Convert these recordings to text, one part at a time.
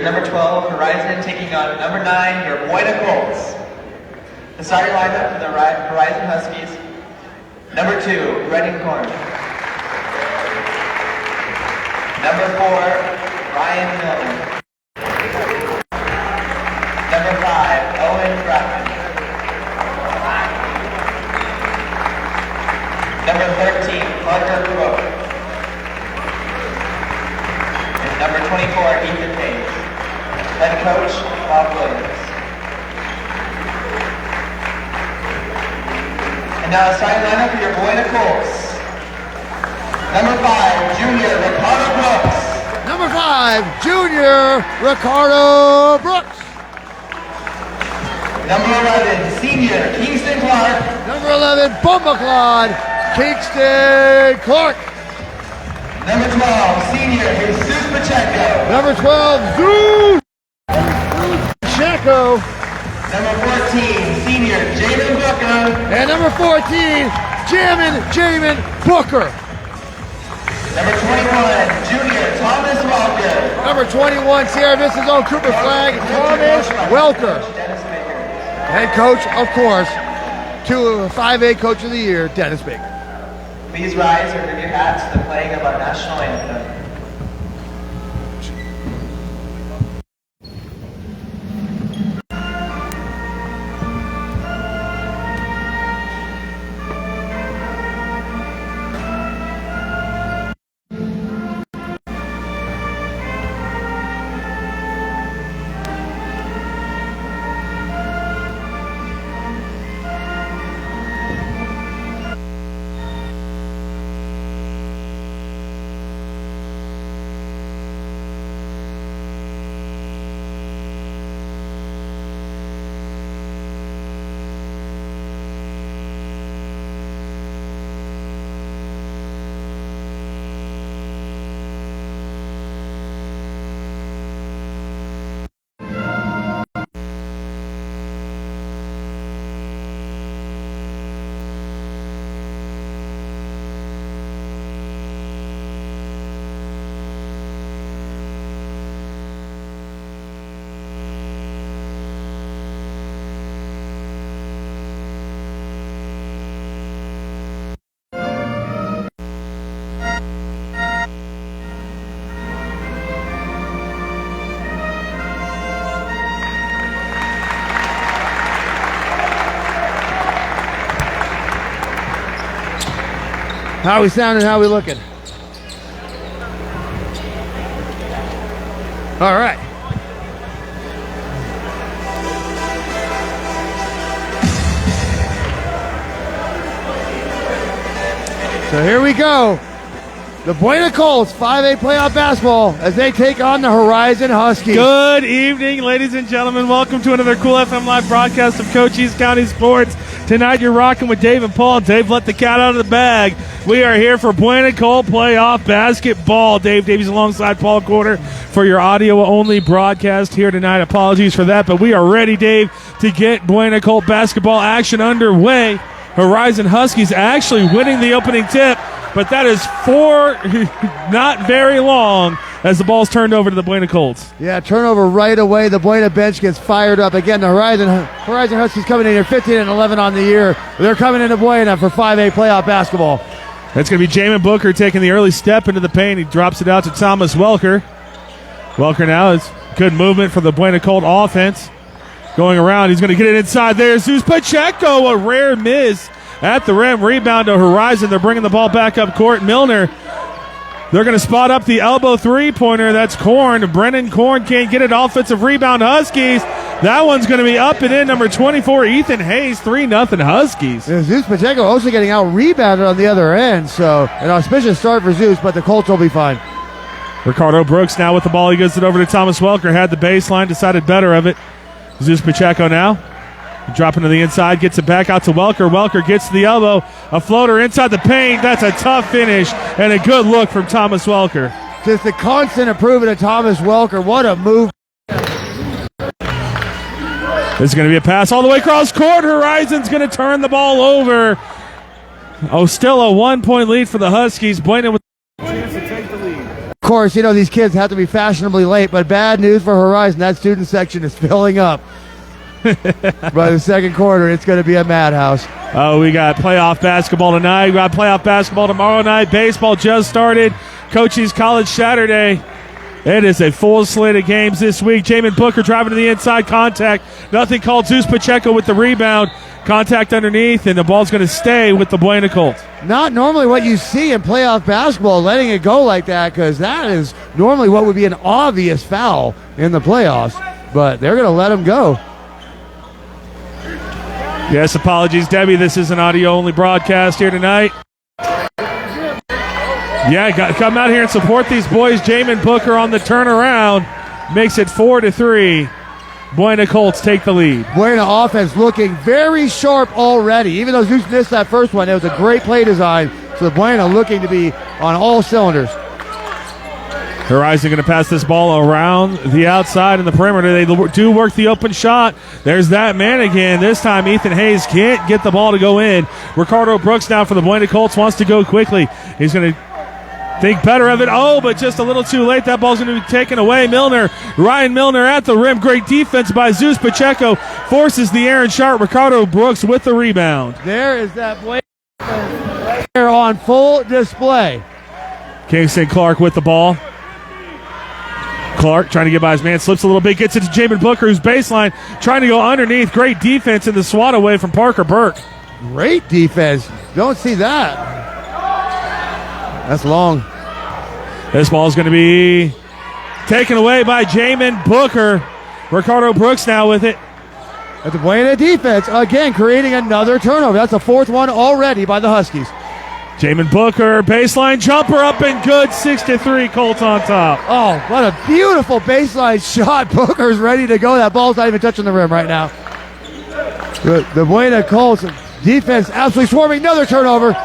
Number 12, Horizon, taking on number 9, your BUENA COLTS. The starting lineup for the Horizon Huskies. Number 2, Redding Corn. Number 4, Ryan Milton. Number 5, Owen Brackman. Number 13, Parker Brooke. And number 24, Ethan Hayes. Head coach, Bob Williams. And now the starting lineup for your BUENA COLTS. Number 5, junior, Ricardo Brooks. Number 5, junior, Ricardo Brooks. Number 11, senior, Kingston Clark. Number 11, Bumbaclad, Kingston Clark. Number 12, senior, Jesus Pacheco. Number 12, Zeus Pacheco. Number 14, senior, Jamin Booker. And number 14, Jamin Booker. Number 21, junior, Thomas Welker. Number 21, Sierra Vista's own Cooper Flag, Thomas Welker. Head coach, of course, 5A Coach of the Year, Dennis Baker. Please rise or give your hats to the playing of our national anthem. How we sounding? How we looking? All right. So here we go. The BUENA COLTS 5A playoff basketball as they take on the Horizon Huskies. Good evening, ladies and gentlemen. Welcome to another Cool FM Live broadcast of Cochise County Sports. Tonight you're rocking with Dave and Paul. Dave let the cat out of the bag. We are here for BUENA COLTS playoff basketball. Davies alongside Paul Corder for your audio-only broadcast here tonight. Apologies for that, but we are ready, Dave, to get BUENA COLTS basketball action underway. Horizon Huskies actually winning the opening tip, but that is for not very long as the ball's turned over to the BUENA COLTS. Yeah, turnover right away. The BUENA bench gets fired up. Again, the Horizon Huskies coming in here 15-11 on the year. They're coming into BUENA for 5A playoff basketball. That's going to be Jamin Booker taking the early step into the paint. He drops it out to Thomas Welker. Welker now is good movement for the BUENA COLTS offense. Going around, he's going to get it inside there. Jesus Pacheco, a rare miss at the rim. Rebound to Horizon. They're bringing the ball back up court. Milner, they're going to spot up the elbow three-pointer. That's Korn. Brennan Korn can't get it. Offensive rebound, Huskies. That one's going to be up and in. Number 24, Ethan Hayes, 3-0 Huskies. Yeah, Zeus Pacheco also getting out-rebounded on the other end. So an auspicious start for Zeus, but the Colts will be fine. Ricardo Brooks now with the ball. He gives it over to Thomas Welker. Had the baseline, decided better of it. Zeus Pacheco now. Dropping to the inside, gets it back out to Welker. Welker gets to the elbow. A floater inside the paint. That's a tough finish and a good look from Thomas Welker. Just the constant improvement of Thomas Welker. What a move. This is going to be a pass all the way across court. Horizon's going to turn the ball over. Oh, still a 1-point lead for the Huskies. BUENA with chance to take the lead. Of course, you know, these kids have to be fashionably late, but bad news for Horizon. That student section is filling up. By the second quarter, it's going to be a madhouse. Oh, we got playoff basketball tonight. We got playoff basketball tomorrow night. Baseball just started. Cochise College Saturday. It is a full slate of games this week. Jamin Booker driving to the inside, contact. Nothing called. Zeus Pacheco with the rebound. Contact underneath, and the ball's going to stay with the BUENA Colts. Not normally what you see in playoff basketball, letting it go like that, because that is normally what would be an obvious foul in the playoffs. But they're going to let him go. Yes, apologies, Debbie. This is an audio-only broadcast here tonight. Yeah, come out here and support these boys. Jamin Booker on the turnaround makes it 4-3. BUENA Colts take the lead. BUENA offense looking very sharp already. Even though Zeus missed that first one, it was a great play design. So BUENA looking to be on all cylinders. Horizon going to pass this ball around the outside in the perimeter. They do work the open shot. There's that man again. This time Ethan Hayes can't get the ball to go in. Ricardo Brooks now for the BUENA Colts wants to go quickly. He's going to think better of it. Oh, but just a little too late. That ball's going to be taken away. Ryan Milner at the rim. Great defense by Zeus Pacheco. Forces the Aaron Sharp. Ricardo Brooks with the rebound. There is that play there on full display. Kingston Clark with the ball. Clark trying to get by his man, slips a little bit, gets it to Jamin Booker, who's baseline, trying to go underneath. Great defense in the swat away from Parker Burke. Great defense. Don't see that. That's long. This ball is going to be taken away by Jamin Booker. Ricardo Brooks now with it. At the BUENA defense, again, creating another turnover. That's the fourth one already by the Huskies. Jamin Booker, baseline jumper up and good, 6-3, Colts on top. Oh, what a beautiful baseline shot. Booker's ready to go. That ball's not even touching the rim right now. The BUENA Colts defense absolutely swarming. Another turnover.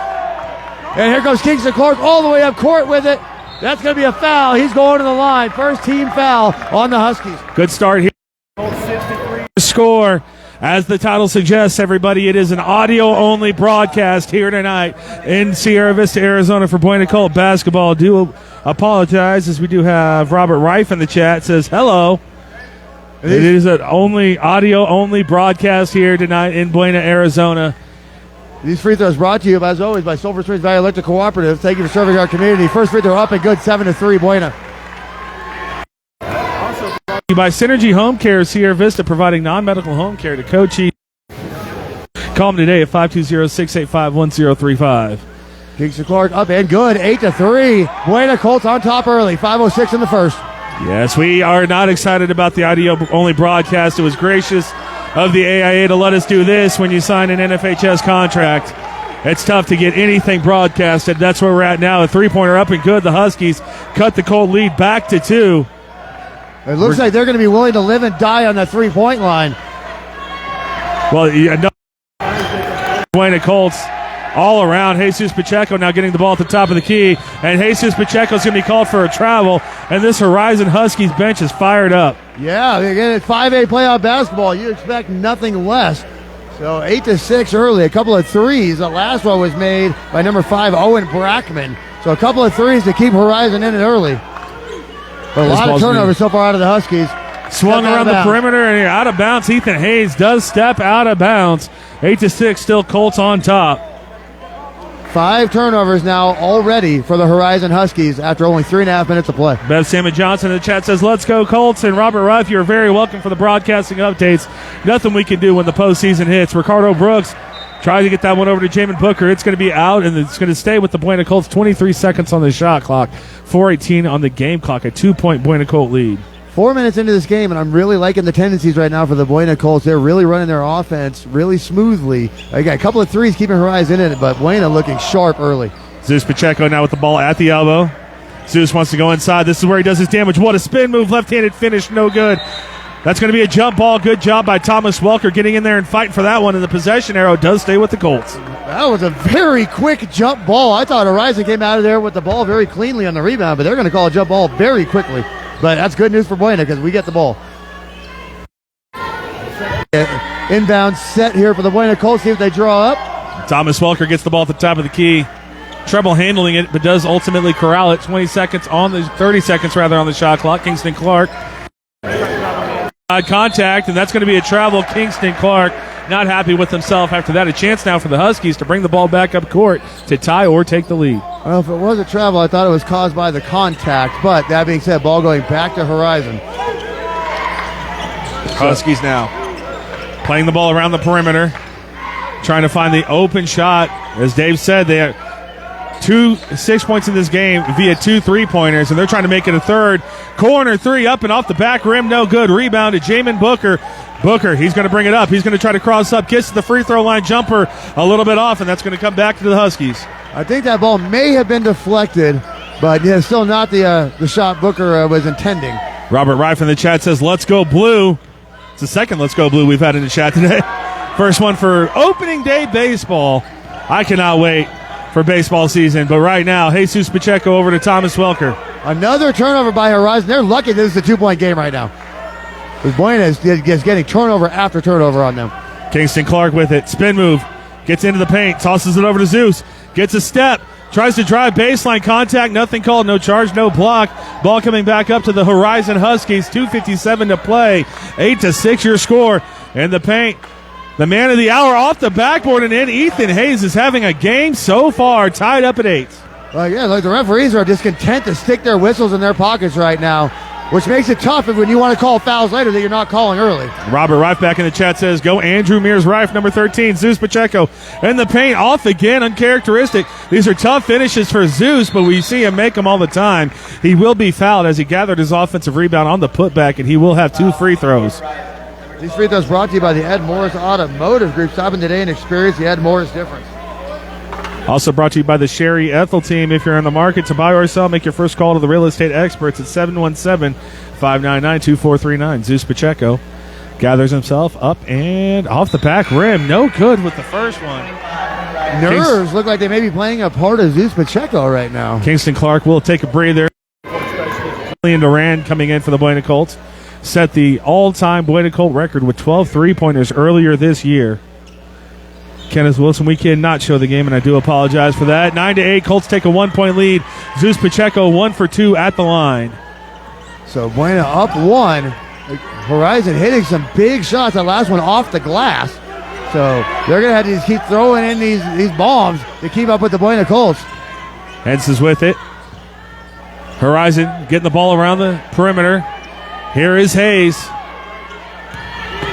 And here goes Kingston Clark all the way up court with it. That's going to be a foul. He's going to the line. First team foul on the Huskies. Good start here. Colts 6-3 score. As the title suggests, everybody, it is an audio-only broadcast here tonight in Sierra Vista, Arizona for BUENA Colt basketball. Do apologize, as we do have Robert Reif in the chat. Says hello. It is an audio-only broadcast here tonight in BUENA, Arizona. These free throws brought to you, as always, by Silver Springs Valley Electric Cooperative. Thank you for serving our community. First free throw up and good, 7-3, BUENA. By Synergy Home Care, Sierra Vista, providing non-medical home care to Cochise. Call them today at 520-685-1035. Kingston Clark up and good, 8-3. BUENA Colts on top early, 5:06 in the first. Yes, we are not excited about the audio-only broadcast. It was gracious of the AIA to let us do this when you sign an NFHS contract. It's tough to get anything broadcasted. That's where we're at now. A three-pointer up and good. The Huskies cut the Colt lead back to 2. It looks like they're going to be willing to live and die on that three-point line. Well, BUENA Colts all around. Jesus Pacheco now getting the ball at the top of the key. And Jesus Pacheco is going to be called for a travel. And this Horizon Huskies bench is fired up. Yeah, again, at 5A playoff basketball, you expect nothing less. So 8-6 early, a couple of threes. The last one was made by number 5, Owen Brackman. So a couple of threes to keep Horizon in it early. But a lot of turnovers so far out of the Huskies. Swung around the perimeter and out of bounds. Ethan Hayes does step out of bounds. 8-6, still Colts on top. 5 turnovers now already for the Horizon Huskies after only 3.5 minutes of play. Bev Salmon Johnson in the chat says, let's go Colts. And Robert Ruff, you're very welcome for the broadcasting updates. Nothing we can do when the postseason hits. Ricardo Brooks tries to get that one over to Jamin Booker. It's going to be out, and it's going to stay with the BUENA Colts. 23 seconds on the shot clock. 4:18 on the game clock. A 2-point BUENA Colt lead. 4 minutes into this game, and I'm really liking the tendencies right now for the BUENA Colts. They're really running their offense really smoothly. They got a couple of threes keeping Horizon in it, but BUENA looking sharp early. Zeus Pacheco now with the ball at the elbow. Zeus wants to go inside. This is where he does his damage. What a spin move. Left-handed finish. No good. That's going to be a jump ball. Good job by Thomas Welker getting in there and fighting for that one. And the possession arrow does stay with the Colts. That was a very quick jump ball. I thought Horizon came out of there with the ball very cleanly on the rebound, but they're going to call a jump ball very quickly. But that's good news for BUENA because we get the ball. Inbound set here for the BUENA Colts. See if they draw up. Thomas Welker gets the ball at the top of the key. trouble handling it, but does ultimately corral it. 30 seconds on the shot clock. Kingston Clark. Contact, and that's going to be a travel. Kingston Clark not happy with himself after that. A chance now for the Huskies to bring the ball back up court to tie or take the lead. Well, if it was a travel, I thought it was caused by the contact. But that being said, ball going back to Horizon. Huskies now playing the ball around the perimeter, trying to find the open shot. As Dave said, they have 6 points in this game via 2 3-pointers, and they're trying to make it a third. Corner three up and off the back rim, no good. Rebound to Jamin Booker. Booker, he's going to bring it up. He's going to try to cross up, gets to the free throw line jumper a little bit off, and that's going to come back to the Huskies. I think that ball may have been deflected, but yeah, still not the shot Booker was intending. Robert Rife in the chat says, let's go blue. It's the second let's go blue we've had in the chat today. First one for opening day baseball. I cannot wait for baseball season, but right now, Jesus Pacheco over to Thomas Welker. Another turnover by Horizon. They're lucky this is a 2-point game right now. Because Buena is getting turnover after turnover on them. Kingston Clark with it. Spin move. Gets into the paint. Tosses it over to Zeus. Gets a step. Tries to drive baseline contact. Nothing called. No charge. No block. Ball coming back up to the Horizon Huskies. 2:57 to play. 8-6 your score. In the paint. The man of the hour off the backboard and in. Ethan Hayes is having a game so far. Tied up at 8. Yeah, like the referees are just content to stick their whistles in their pockets right now, which makes it tough if when you want to call fouls later that you're not calling early. Robert Rife back in the chat says, go Andrew Mears Rife, number 13. Zeus Pacheco in the paint, off again, uncharacteristic. These are tough finishes for Zeus, but we see him make them all the time. He will be fouled as he gathered his offensive rebound on the putback, and he will have 2 free throws. These free throws brought to you by the Ed Morris Automotive Group. Stop in today and experience the Ed Morris difference. Also brought to you by the Sherry ETHELL team. If you're in the market to buy or sell, make your first call to the real estate experts at 717-599-2439. Zeus Pacheco gathers himself up and off the back rim. No good with the first one. Nerves look like they may be playing a part of Zeus Pacheco right now. Kingston Clark will take a breather. Julian Duran coming in for the Buena Colts. Set the all-time Buena Colt record with 12 3-pointers earlier this year. Kenneth Wilson, we cannot show the game, and I do apologize for that. 9-8, Colts take a 1-point lead. Zeus Pacheco 1 for 2 at the line. So Buena up 1. Horizon hitting some big shots. That last one off the glass. So they're going to have to just keep throwing in these bombs to keep up with the Buena Colts. Hens is with it. Horizon getting the ball around the perimeter. Here is Hayes.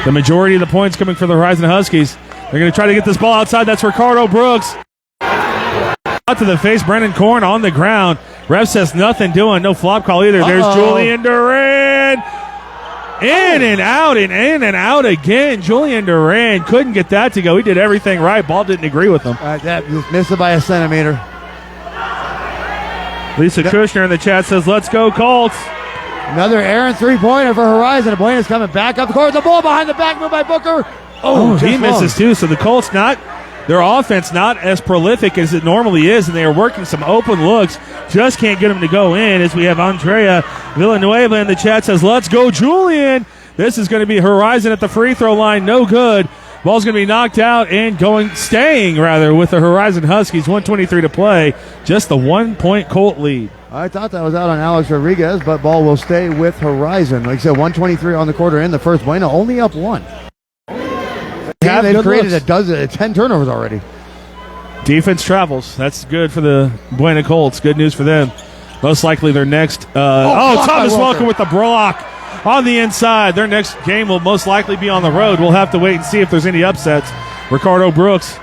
The majority of the points coming for the Horizon Huskies. They're going to try to get this ball outside. That's Ricardo Brooks. Out to the face, Brennan Korn on the ground. Ref says nothing doing. No flop call either. There's Julian Duran. In and out and in and out again. Julian Duran couldn't get that to go. He did everything right. Ball didn't agree with him. That just missed it by a centimeter. Lisa Kushner in the chat says, let's go Colts. Another errant 3-pointer for Horizon. Buena's coming back up the court. The ball behind the back move by Booker. Oh, he misses too. So the Colts their offense not as prolific as it normally is, and they are working some open looks. Just can't get them to go in as we have Andrea Villanueva in the chat says, let's go Julian. This is going to be Horizon at the free throw line. No good. Ball's going to be knocked out and staying with the Horizon Huskies. 1:23 to play. Just the 1-point Colt lead. I thought that was out on Alex Rodriguez, but ball will stay with Horizon. Like I said, 1:23 on the quarter in the first. Buena only up 1. They've created 10 turnovers already. Defense travels. That's good for the Buena Colts. Good news for them. Most likely their next. Thomas Welker with the block on the inside. Their next game will most likely be on the road. We'll have to wait and see if there's any upsets. Ricardo Brooks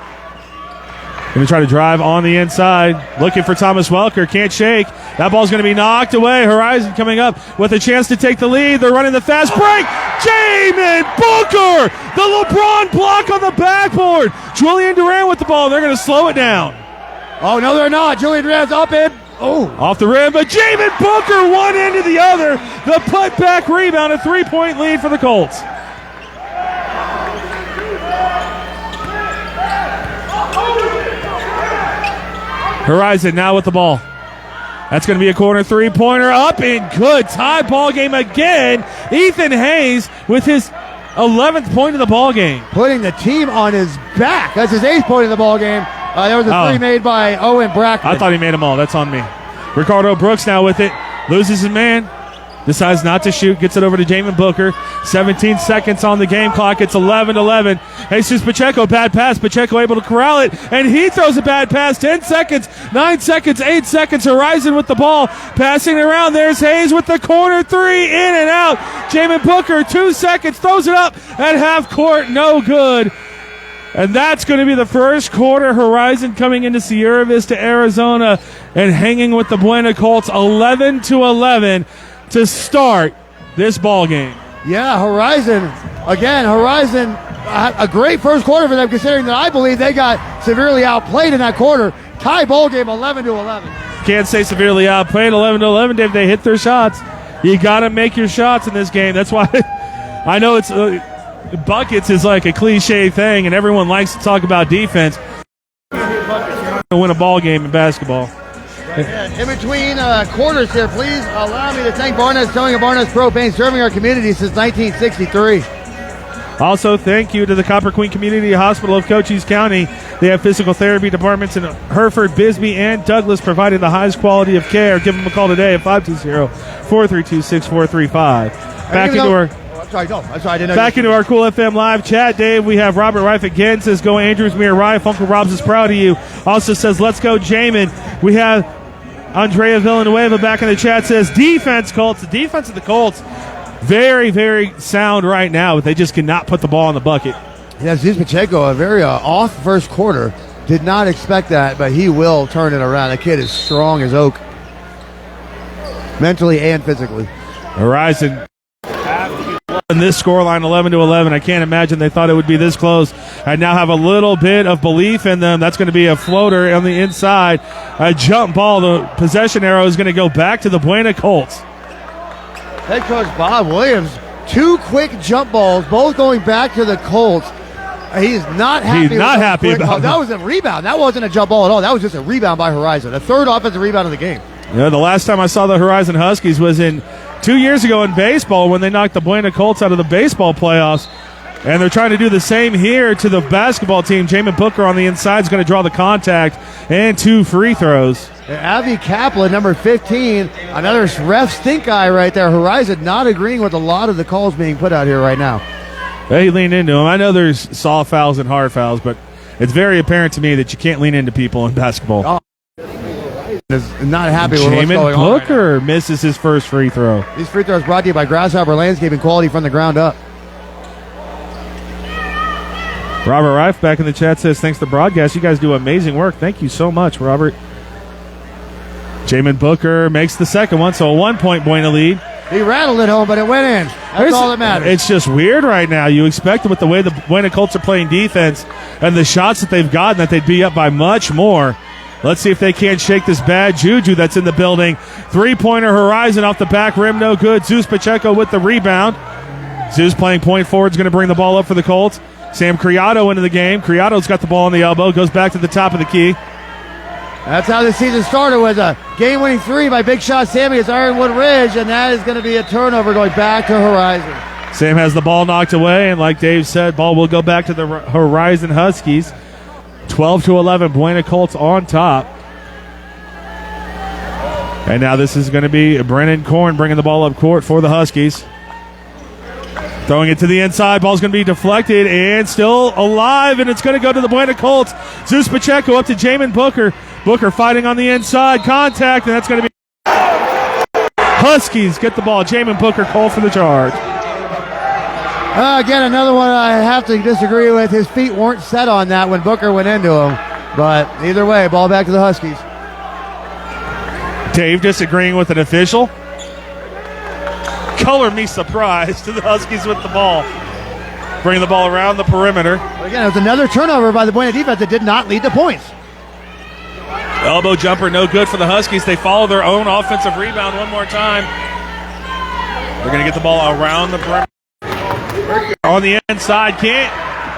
going to try to drive on the inside. Looking for Thomas Welker. Can't shake. That ball's going to be knocked away. Horizon coming up with a chance to take the lead. They're running the fast break. Jamin Booker. The LeBron block on the backboard. Julian Duran with the ball. They're going to slow it down. Oh, no, they're not. Julian Duran's up in. Off the rim, but Jamin Booker one end to the other. The putback rebound, a 3-point lead for the Colts. Horizon now with the ball. That's going to be a corner 3-pointer up and good. Tie ball game again. Ethan Hayes with his 11th point of the ball game. Putting the team on his back. That's his 8th point of the ball game. There was a three made by Owen Brackman. I thought he made them all. That's on me. Ricardo Brooks now with it. Loses his man. Decides not to shoot. Gets it over to Jamin Booker. 17 seconds on the game clock. It's 11-11. Jesus Pacheco, bad pass. Pacheco able to corral it. And he throws a bad pass. 10 seconds, 9 seconds, 8 seconds. Horizon with the ball. Passing around. There's Hayes with the corner three. In and out. Jamin Booker, 2 seconds. Throws it up at half court. No good. And that's going to be the first quarter. Horizon coming into Sierra Vista, Arizona, and hanging with the Buena Colts 11-11 to start this ball game. Yeah, Horizon, a great first quarter for them, considering that I believe they got severely outplayed in that quarter. Tie ball game 11-11. Can't say severely outplayed. 11-11, Dave. They hit their shots. You got to make your shots in this game. That's why I know it's buckets is like a cliche thing, and everyone likes to talk about defense. To win a ball game in basketball. In between quarters here, please allow me to thank Barnes Towing and Barnes Propane, serving our community since 1963. Also, thank you to the Copper Queen Community Hospital of Cochise County. They have physical therapy departments in Hereford, Bisbee, and Douglas, providing the highest quality of care. Give them a call today at 520-432-6435. Back into our Cool FM live chat, Dave. We have Robert Rife again. Says, go Andrews, Mir Rife. Uncle Robs is proud of you. Also says, let's go Jamin. We have Andrea Villanueva back in the chat. Says, defense, Colts. The defense of the Colts, very, very sound right now, but they just cannot put the ball in the bucket. Yeah, Ziz Pacheco, a very off first quarter. Did not expect that, but he will turn it around. The kid is strong as oak, mentally and physically. Horizon in this scoreline, 11-11. I can't imagine they thought it would be this close. I now have a little bit of belief in them. That's going to be a floater on the inside. A jump ball. The possession arrow is going to go back to the Buena Colts. Head coach Bob Williams, two quick jump balls, both going back to the Colts. He's not happy. He's not happy about that. Was a rebound. That wasn't a jump ball at all. That was just a rebound by Horizon. The third offensive rebound of the game. Yeah, the last time I saw the Horizon Huskies was 2 years ago in baseball when they knocked the Buena Colts out of the baseball playoffs. And they're trying to do the same here to the basketball team. Jamin Booker on the inside is going to draw the contact and 2 free throws. Avi Kaplan, number 15, another ref stink eye right there. Horizon not agreeing with a lot of the calls being put out here right now. They lean into him. I know there's soft fouls and hard fouls, but it's very apparent to me that you can't lean into people in basketball. Oh. Is not happy with what's going on. Jamin Booker misses his first free throw. These free throws brought to you by Grasshopper Landscaping, quality from the ground up. Robert Rife back in the chat says, thanks to the broadcast. You guys do amazing work. Thank you so much, Robert. Jamin Booker makes the second one, so a 1-point Buena lead. He rattled it home, but it went in. That's all that matters. It's just weird right now. You expect with the way the Buena Colts are playing defense and the shots that they've gotten that they'd be up by much more. Let's see if they can't shake this bad juju that's in the building. Three-pointer Horizon off the back rim, no good. Zeus Pacheco with the rebound. Zeus playing point forward is going to bring the ball up for the Colts. Sam Criado into the game. Criado's got the ball on the elbow, goes back to the top of the key. That's how the season started, with a game-winning three by Big Shot Sammy against Ironwood Ridge, and that is going to be a turnover going back to Horizon. Sam has the ball knocked away, and like Dave said, ball will go back to the Horizon Huskies. 12-11, Buena Colts on top. And now this is going to be Brennan Korn bringing the ball up court for the Huskies. Throwing it to the inside. Ball's going to be deflected and still alive, and it's going to go to the Buena Colts. Zeus Pacheco up to Jamin Booker. Booker fighting on the inside. Contact, and that's going to be Huskies get the ball. Jamin Booker called for the charge. Again, another one I have to disagree with. His feet weren't set on that when Booker went into him. But either way, ball back to the Huskies. Dave disagreeing with an official. Color me surprised to the Huskies with the ball. Bringing the ball around the perimeter. Again, it was another turnover by the Buena defense that did not lead to points. Elbow jumper, no good for the Huskies. They follow their own offensive rebound one more time. They're going to get the ball around the perimeter. On the inside, can't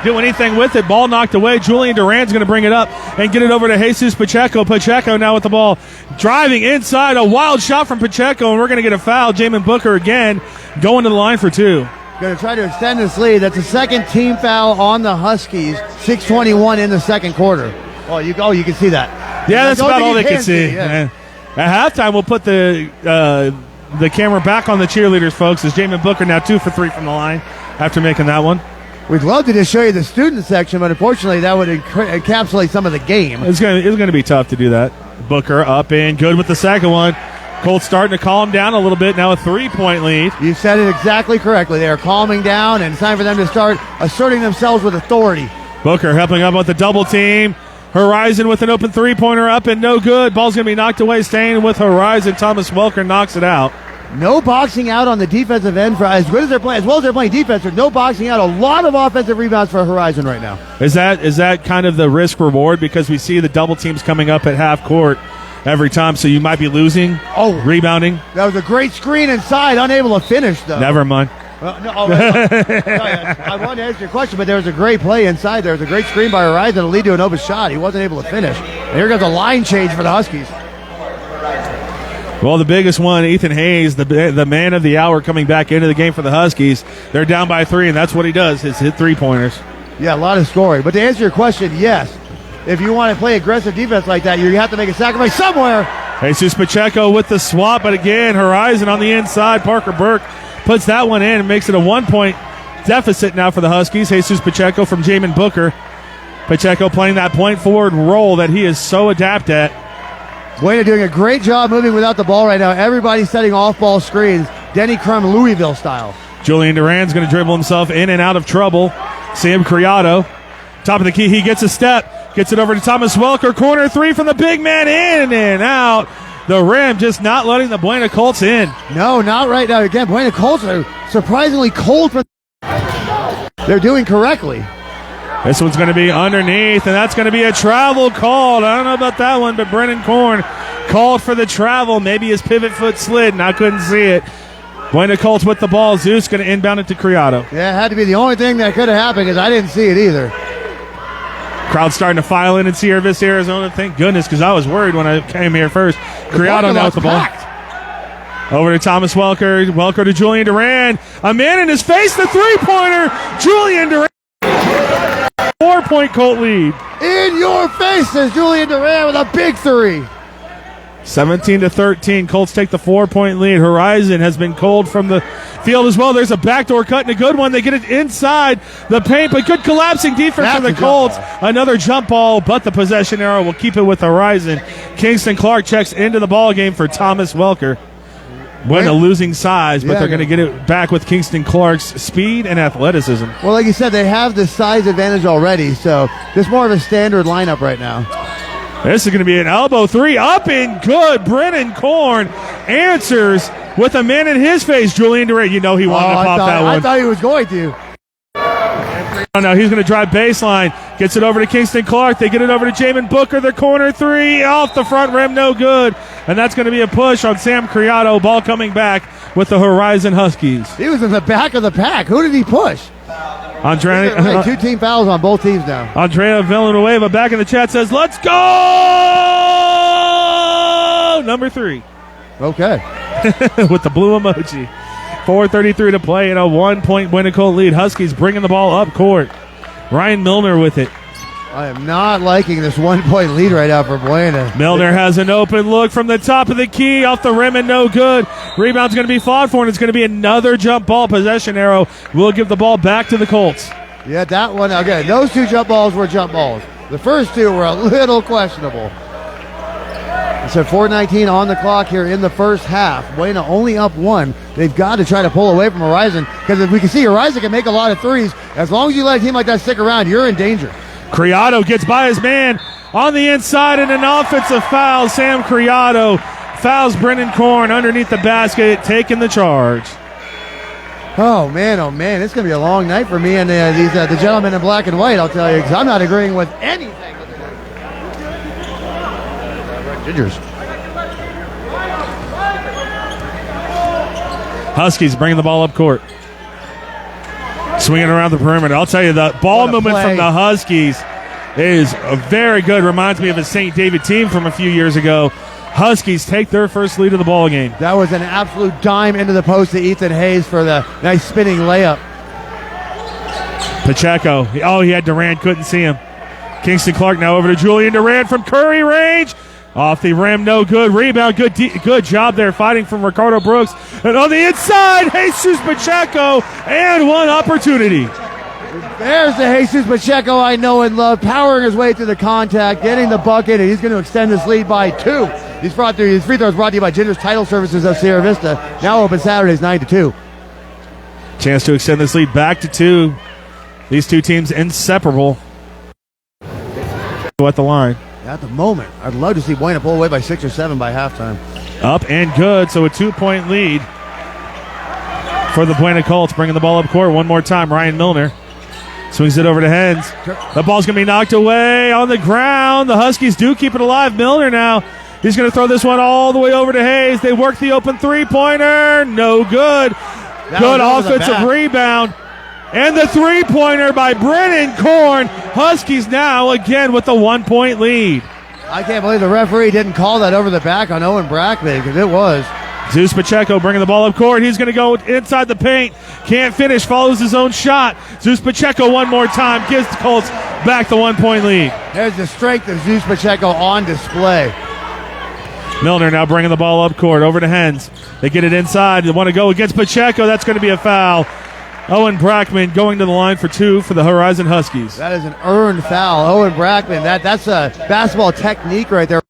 do anything with it. Ball knocked away. Julian Duran's going to bring it up and get it over to Jesus Pacheco. Pacheco now with the ball, driving inside. A wild shot from Pacheco, and we're going to get a foul. Jamin Booker again going to the line for 2. Going to try to extend this lead. That's the second team foul on the Huskies. 6:21 in the second quarter. Oh, you can see that. Yeah, that's about all they can see. Yeah. At halftime, we'll put the camera back on the cheerleaders, folks, as Jamin Booker now 2 for 3 from the line after making that one. We'd love to just show you the student section, but unfortunately that would encapsulate some of the game. It's gonna be tough to do that. Booker up and good with the second one. Colts starting to calm down a little bit. Now a 3-point lead. You said it exactly correctly. They are calming down, and it's time for them to start asserting themselves with authority. Booker helping up with the double team. Horizon with an open three-pointer up and no good. Ball's going to be knocked away. Staying with Horizon. Thomas Welker knocks it out. No boxing out on the defensive end for as good as they're playing, as well as they're playing defense. There's no boxing out. A lot of offensive rebounds for Horizon right now. Is that kind of the risk reward, because we see the double teams coming up at half court every time, so you might be losing. Rebounding. That was a great screen inside, unable to finish though. Never mind. I wanted to answer your question, but there was a great play inside. There was a great screen by Horizon to lead to an open shot. He wasn't able to finish. And here goes a line change for the Huskies. Well, the biggest one, Ethan Hayes, the man of the hour, coming back into the game for the Huskies. They're down by 3, and that's what he does, is hit three-pointers. Yeah, a lot of scoring. But to answer your question, yes. If you want to play aggressive defense like that, you have to make a sacrifice somewhere. Jesus Pacheco with the swap, but again, Horizon on the inside. Parker Burke puts that one in and makes it a 1-point deficit now for the Huskies. Jesus Pacheco from Jamin Booker. Pacheco playing that point forward role that he is so adept at. Buena doing a great job moving without the ball right now. Everybody's setting off-ball screens. Denny Crum, Louisville style. Julian Duran's going to dribble himself in and out of trouble. Sam Criado. Top of the key, he gets a step. Gets it over to Thomas Welker. Corner 3 from the big man, in and out. The rim just not letting the Buena Colts in. No, not right now. Again, Buena Colts are surprisingly cold. They're doing correctly. This one's going to be underneath, and that's going to be a travel called. I don't know about that one, but Brennan Korn called for the travel. Maybe his pivot foot slid, and I couldn't see it. Buena Colts with the ball. Zeus going to inbound it to Criado. Yeah, it had to be the only thing that could have happened, because I didn't see it either. Crowd starting to file in Sierra Vista, Arizona. Thank goodness, because I was worried when I came here first. Criado now with the ball. Over to Thomas Welker. Welker to Julian Duran. A man in his face, the three-pointer. Julian Duran. 4-point Colt lead. In your face, says Julian Duran with a big 3. 17-13. Colts take the 4-point lead. Horizon has been cold from the field as well. There's a backdoor cut and a good one. They get it inside the paint, but good collapsing defense from the Colts. Another jump ball, but the possession arrow will keep it with Horizon. Kingston Clark checks into the ball game for Thomas Welker. Buena losing size, but they're going to get it back with Kingston Clark's speed and athleticism. Well, like you said, they have the size advantage already, so it's more of a standard lineup right now. This is going to be an elbow 3, up and good. Brennan Korn answers with a man in his face. Julian Duran, you know he wanted to pop that one. I thought he was going to. Oh, no, he's going to drive baseline. Gets it over to Kingston Clark. They get it over to Jamin Booker. The corner 3 off the front rim, no good. And that's going to be a push on Sam Criado. Ball coming back with the Horizon Huskies. He was in the back of the pack. Who did he push? Andrea, 2 team fouls on both teams now. Andrea Villanueva back in the chat says, let's go! Number 3. Okay. With the blue emoji. 4:33 to play and a 1-point Buena Colt lead. Huskies bringing the ball up court. Ryan Milner with it. I am not liking this 1-point lead right now for Buena. Milner has an open look from the top of the key, off the rim and no good. Rebound's going to be fought for, and it's going to be another jump ball. Possession arrow will give the ball back to the Colts. Yeah, that one, again, those 2 jump balls were jump balls. The first 2 were a little questionable. So 4:19 on the clock here in the first half. Buena only up 1. They've got to try to pull away from Horizon, because if we can see, Horizon can make a lot of threes. As long as you let a team like that stick around, you're in danger. Criado gets by his man on the inside and an offensive foul. Sam Criado fouls Brennan Korn underneath the basket, taking the charge. Oh, man, it's going to be a long night for me and the gentlemen in black and white, I'll tell you, because I'm not agreeing with anything. Gingers. Huskies bringing the ball up court. Swinging around the perimeter. I'll tell you, the ball movement from the Huskies is very good. Reminds me of a St. David team from a few years ago. Huskies take their first lead of the ball game. That was an absolute dime into the post to Ethan Hayes for the nice spinning layup. Pacheco. Oh, he had Durant. Couldn't see him. Kingston Clark now over to Julian Durant from Curry range. Off the rim, no good. Rebound, good job there fighting from Ricardo Brooks. And on the inside, Jesus Pacheco, and one opportunity. There's the Jesus Pacheco I know and love, powering his way through the contact, getting the bucket, and he's going to extend this lead by 2. His free throws brought to you by Ginger's Title Services of Sierra Vista. Now open Saturdays 9-2. Chance to extend this lead back to 2. These two teams inseparable. At the line. At the moment, I'd love to see Buena pull away by 6 or 7 by halftime. Up and good, so a 2-point lead for the Buena Colts. Bringing the ball up court one more time. Ryan Milner swings it over to Hens. The ball's going to be knocked away on the ground. The Huskies do keep it alive. Milner now. He's going to throw this one all the way over to Hayes. They work the open three-pointer. No good. Good offensive rebound. And the three-pointer by Brennan Korn. Huskies now again with the 1-point lead. I can't believe the referee didn't call that over the back on Owen Brackman, because it was. Zeus Pacheco bringing the ball up court. He's going to go inside the paint. Can't finish. Follows his own shot. Zeus Pacheco one more time. Gives the Colts back the 1-point lead. There's the strength of Zeus Pacheco on display. Milner now bringing the ball up court over to Hens. They get it inside. They want to go against Pacheco. That's going to be a foul. Owen Brackman going to the line for 2 for the Horizon Huskies. That is an earned foul. Owen Brackman, that's a basketball technique right there.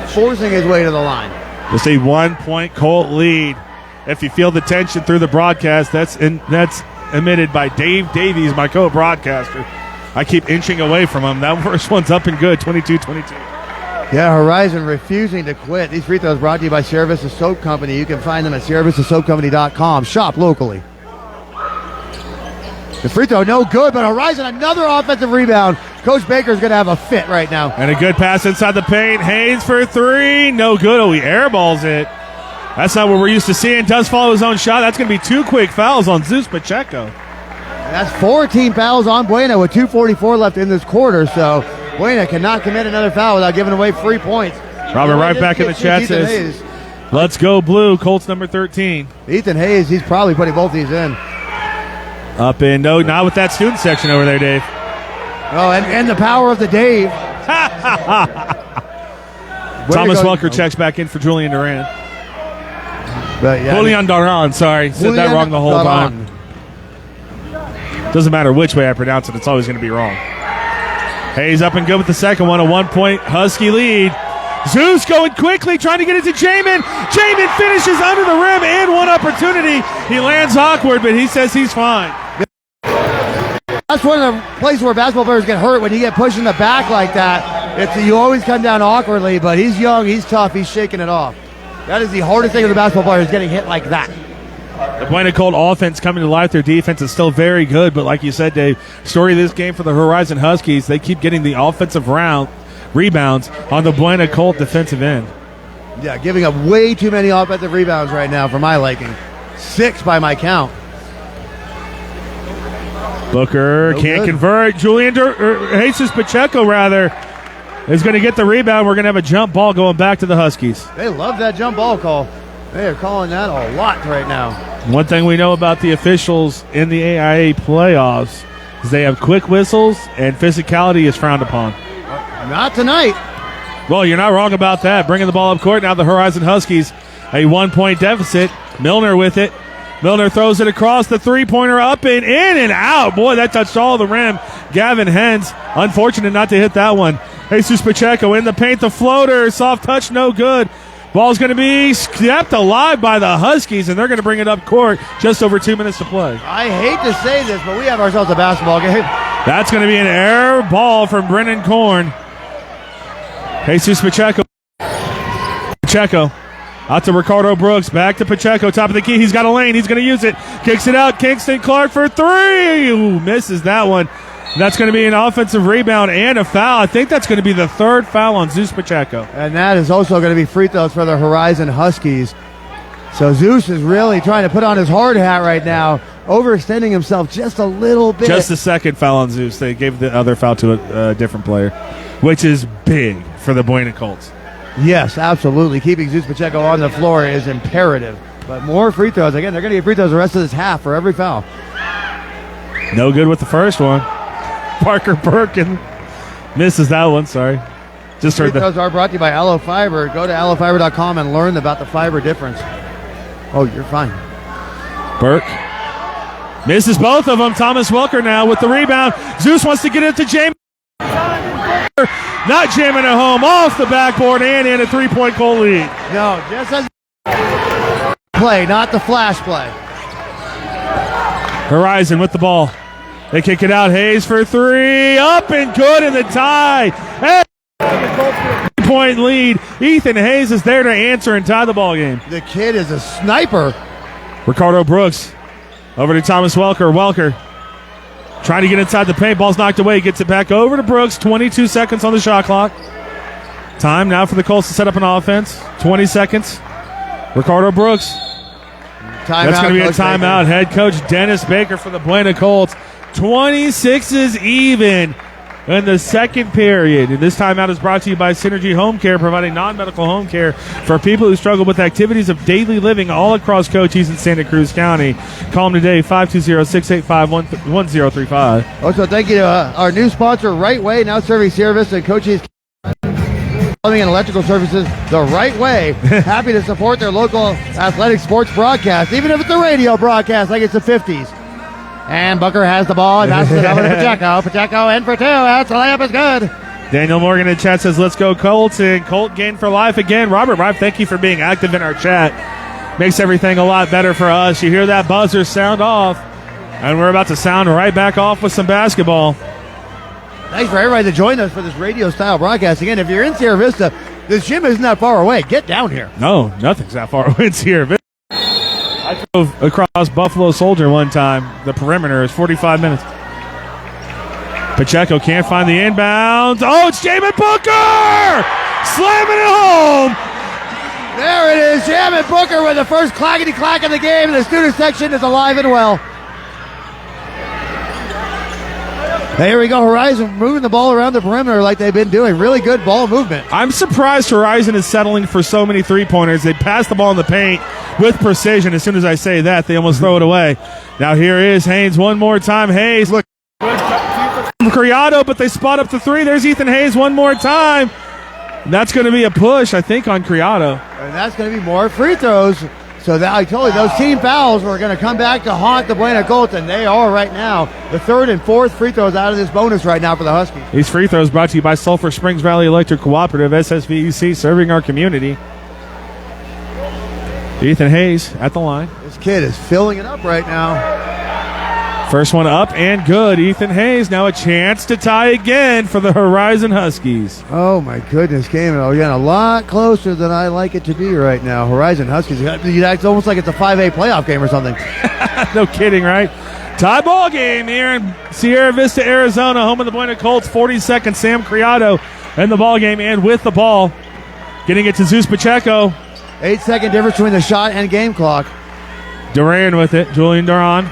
Forcing his way to the line. It's a 1-point Colt lead. If you feel the tension through the broadcast, that's emitted by Dave Davies, my co-broadcaster. I keep inching away from him. That first one's up and good, 22-22. Yeah, Horizon refusing to quit. These free throws brought to you by Sierra Vista Soap Company. You can find them at SierraVistaSoapCompany.com. Shop locally. The free throw, no good, but Horizon, another offensive rebound. Coach Baker's going to have a fit right now. And a good pass inside the paint. Hayes for 3. No good. Oh, he airballs it. That's not what we're used to seeing. Does follow his own shot. That's going to be 2 quick fouls on Zeus Pacheco. And that's 14 fouls on Buena with 2:44 left in this quarter, so Buena cannot commit another foul without giving away free points. Robert right back in the chat says, let's go blue, Colts number 13. Ethan Hayes, he's probably putting both these in. Up in, no, not with that student section over there, Dave. Oh, and the power of the Dave. Thomas Welker checks back in for Julian Durant. But yeah, Julian Durant, sorry. Said that wrong the whole time. Doesn't matter which way I pronounce it, it's always going to be wrong. Hayes up and good with the second one, a 1-point Husky lead. Zeus going quickly, trying to get it to Jamin. Jamin finishes under the rim and one opportunity. He lands awkward, but he says he's fine. That's one of the places where basketball players get hurt, when you get pushed in the back like that. You always come down awkwardly, but he's young, he's tough, he's shaking it off. That is the hardest thing with a basketball player, is getting hit like that. The Buena Colt offense coming to life. Their defense is still very good, but like you said, Dave, story of this game for the Horizon Huskies, they keep getting the offensive rebounds on the Buena Colt defensive end. Yeah, giving up way too many offensive rebounds right now for my liking. 6 by my count. Booker can't convert. Jesus Pacheco, rather, is going to get the rebound. We're going to have a jump ball going back to the Huskies. They love that jump ball call. They are calling that a lot right now. One thing we know about the officials in the AIA playoffs is they have quick whistles, and physicality is frowned upon. Not tonight. Well, you're not wrong about that. Bringing the ball up court now, the Horizon Huskies, a 1-point deficit. Milner with it. Milner throws it across, the three-pointer up and in and out. Boy, that touched all the rim. Gavin Hens, unfortunate not to hit that one. Jesus Pacheco in the paint, the floater, soft touch, no good. Ball's going to be kept alive by the Huskies, and they're going to bring it up court just over 2 minutes to play. I hate to say this, but we have ourselves a basketball game. That's going to be an air ball from Brennan Korn. Jesus Pacheco. Pacheco out to Ricardo Brooks. Back to Pacheco. Top of the key. He's got a lane. He's going to use it. Kicks it out. Kingston Clark for 3. Ooh, misses that one. That's going to be an offensive rebound and a foul. I think that's going to be the 3rd foul on Zeus Pacheco. And that is also going to be free throws for the Horizon Huskies. So Zeus is really trying to put on his hard hat right now, overextending himself just a little bit. Just the 2nd foul on Zeus. They gave the other foul to a different player, which is big for the Buena Colts. Yes, absolutely. Keeping Zeus Pacheco on the floor is imperative. But more free throws. Again, they're going to get free throws the rest of this half for every foul. No good with the first one. Parker Perkin misses that one, sorry. Just heard that. Those are brought to you by Aloe Fiber. Go to aloefiber.com and learn about the fiber difference. Oh, you're fine. Burke misses both of them. Thomas Welker now with the rebound. Zeus wants to get it to James. Not jamming it home. Off the backboard and in a three-point goal lead. No, just as play, not the flash play. Horizon with the ball. They kick it out. Hayes for three. Up and good in the tie. And 3-point lead. Ethan Hayes is there to answer and tie the ball game. The kid is a sniper. Ricardo Brooks over to Thomas Welker. Welker trying to get inside the paint. Ball's knocked away. Gets it back over to Brooks. 22 seconds on the shot clock. Time now for the Colts to set up an offense. 20 seconds. Ricardo Brooks. That's going to be a timeout. Head coach Dennis Baker for the Buena Colts. 26 is even in the second period. And this timeout is brought to you by Synergy Home Care, providing non-medical home care for people who struggle with activities of daily living all across Cochise and Santa Cruz County. Call them today, 520-685-1035. Also, thank you to our new sponsor, Right Way, now serving Sierra Vista and Cochise Plumbing and Electrical Services the right way. Happy to support their local athletic sports broadcast, even if it's a radio broadcast like it's the 50s. And Booker has the ball. He passes it over to Pacheco. Pacheco in for two. That's the layup is good. Daniel Morgan in chat says, let's go Colts. And Colt Gain for life again. Robert Rife, thank you for being active in our chat. Makes everything a lot better for us. You hear that buzzer sound off. And we're about to sound right back off with some basketball. Thanks for everybody that joined us for this radio-style broadcast. Again, if you're in Sierra Vista, this gym isn't that far away. Get down here. No, nothing's that far away in Sierra Vista. I drove across Buffalo Soldier one time. The perimeter is 45 minutes. Pacheco can't find the inbounds. Oh, it's Jamin Booker! Slamming it home! There it is. Jamin Booker with the first clackety-clack of the game. The student section is alive and well. Here we go. Horizon moving the ball around the perimeter like they've been doing. Really good ball movement. I'm surprised Horizon is settling for so many three-pointers. They pass the ball in the paint with precision. As soon as I say that, they almost throw it away. Now here is Hayes one more time. Hayes, look, Criado, but they spot up the three. There's Ethan Hayes one more time. And that's going to be a push, I think, on Criado. And that's going to be more free throws. So that, I told you, those team fouls were going to come back to haunt the Buena Colts, and they are right now. The third and fourth free throws out of this bonus right now for the Huskies. These free throws brought to you by Sulphur Springs Valley Electric Cooperative, SSVEC, serving our community. Ethan Hayes at the line. This kid is filling it up right now. First one up and good. Ethan Hayes now a chance to tie again for the Horizon Huskies. Oh, my goodness. Game again a lot closer than I like it to be right now. Horizon Huskies. It's almost like it's a 5A playoff game or something. No kidding, right? Tie ball game here in Sierra Vista, Arizona, home of the Buena Colts. 42nd, Sam Criado in the ball game and with the ball. Getting it to Zeus Pacheco. 8-second difference between the shot and game clock. Duran with it. Julian Duran.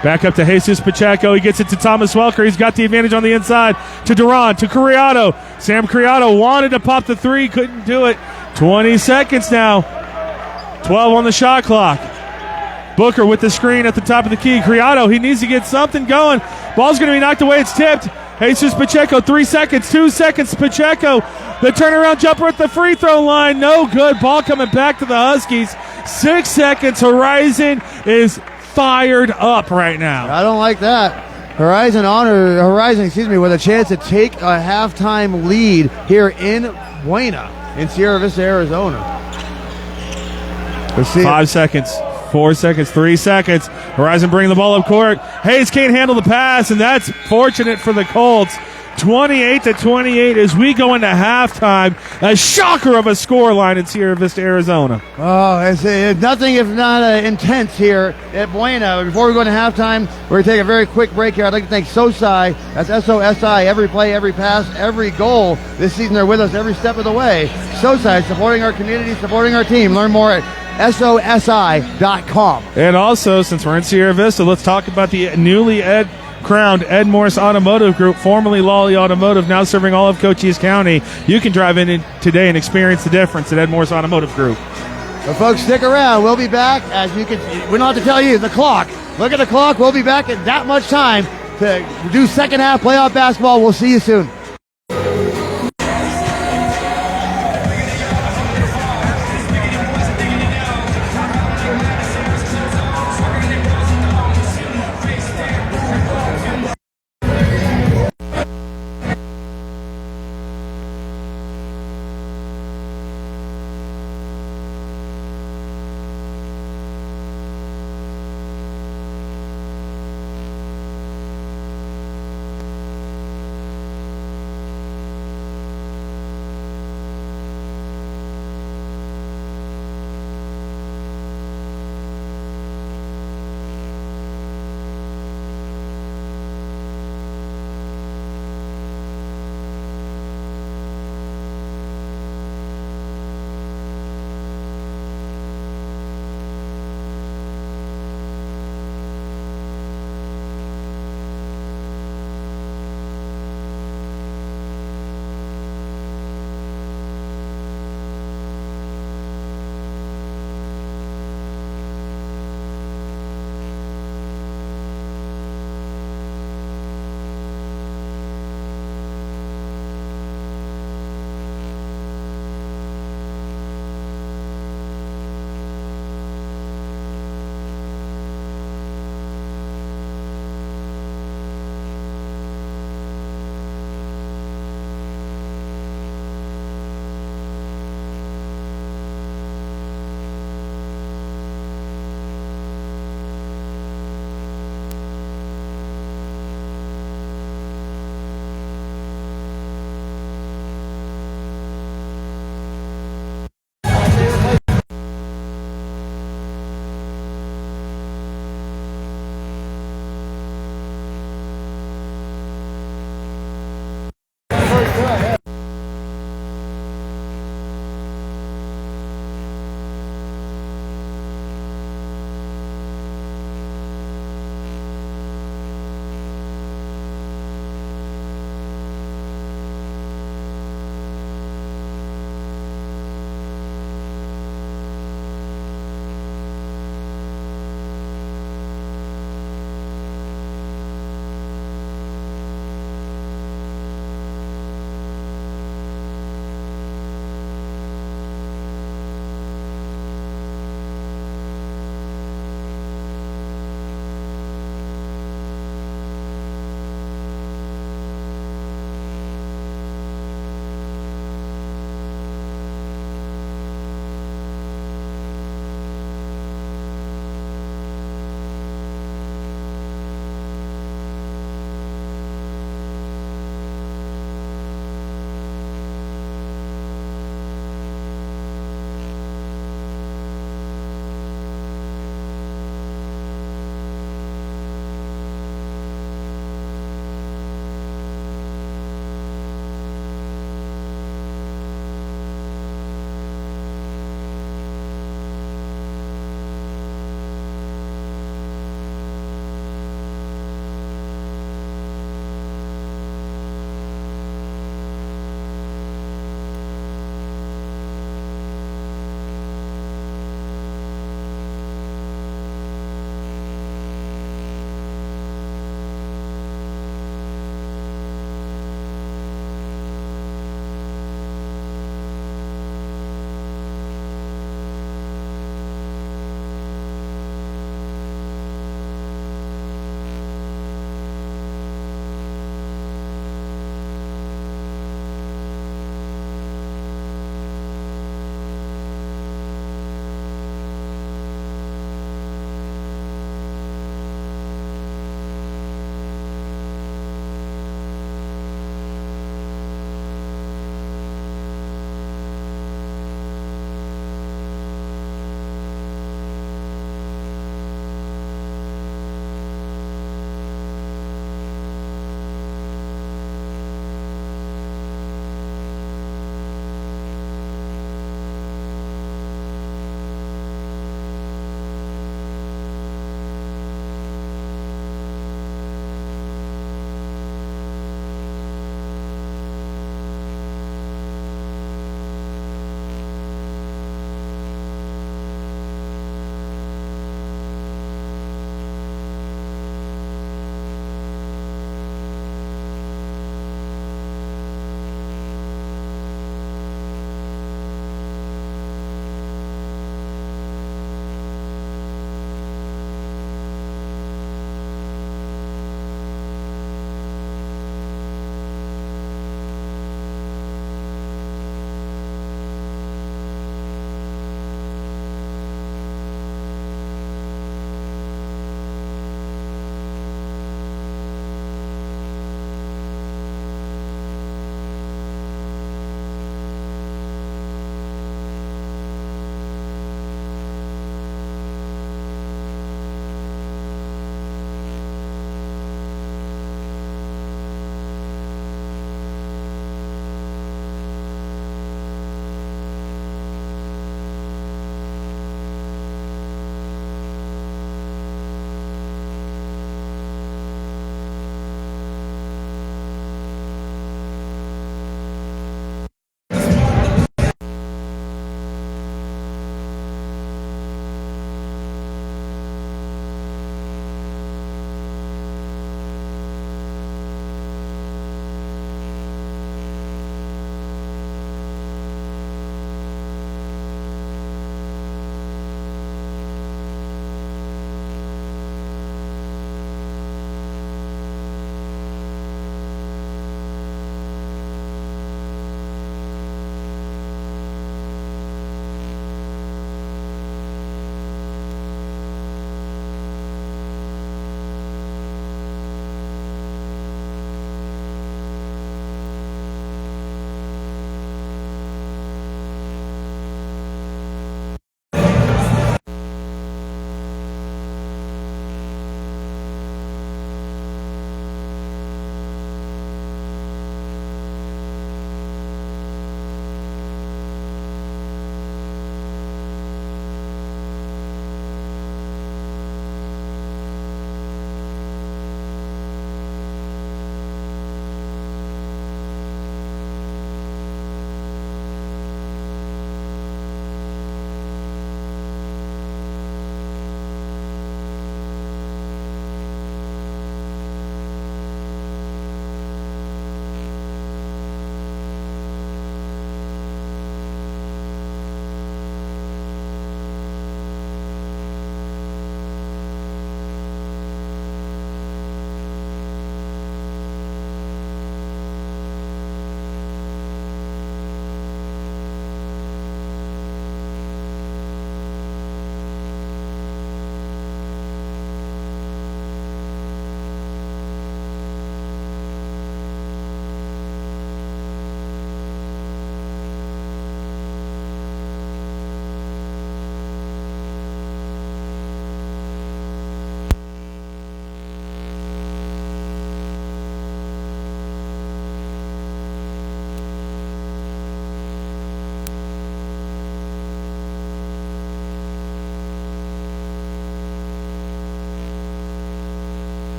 Back up to Jesus Pacheco. He gets it to Thomas Welker. He's got the advantage on the inside. To Duran, to Criado. Sam Criado wanted to pop the three, couldn't do it. 20 seconds now. 12 on the shot clock. Booker with the screen at the top of the key. Criado, he needs to get something going. Ball's going to be knocked away. It's tipped. Jesus Pacheco, 3 seconds, 2 seconds. Pacheco, the turnaround jumper at the free throw line. No good. Ball coming back to the Huskies. 6 seconds. Horizon is fired up right now. I don't like that. Horizon, with a chance to take a halftime lead here in Buena, in Sierra Vista, Arizona. Let's see. 5 seconds, 4 seconds, 3 seconds. Horizon bringing the ball up court. Hayes can't handle the pass, and that's fortunate for the Colts. 28-28 as we go into halftime. A shocker of a score line in Sierra Vista, Arizona. Oh, it's nothing if not intense here at Buena. Before we go into halftime, we're going to take a very quick break here. I'd like to thank SOSI. That's S-O-S-I. Every play, every pass, every goal. This season they're with us every step of the way. SOSI, supporting our community, supporting our team. Learn more at SOSI.com. And also, since we're in Sierra Vista, let's talk about the newly crowned Ed Morse Automotive Group, formerly Lawely Automotive, now serving all of Cochise County. You can drive in today and experience the difference at Ed Morse Automotive Group. So folks, stick around. We'll be back. As you can, we don't have to tell you, the clock Look at the clock. We'll be back in that much time to do second half playoff basketball. We'll see you soon.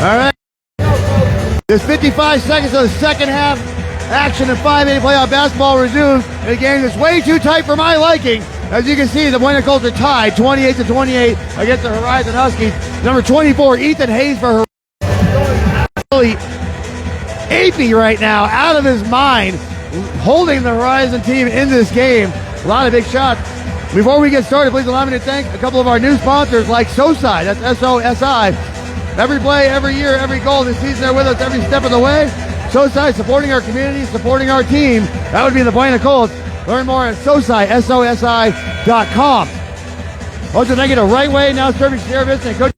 All right. There's 55 seconds of the second half. Action and 5A playoff basketball resumes. And a game that's way too tight for my liking. As you can see, the Buena Colts are tied 28-28 against the Horizon Huskies. Number 24, Ethan Hayes for Horizon. Really apey right now, out of his mind, holding the Horizon team in this game. A lot of big shots. Before we get started, please allow me to thank a couple of our new sponsors like SOSI, that's S-O-S-I. Every play, every year, every goal this season, they're with us every step of the way. SOSI, supporting our community, supporting our team. That would be the Buena Colts. Learn more at SOSI, SOSI.com. Also, thank you to Right Way, now serving Sierra Vista and Cochise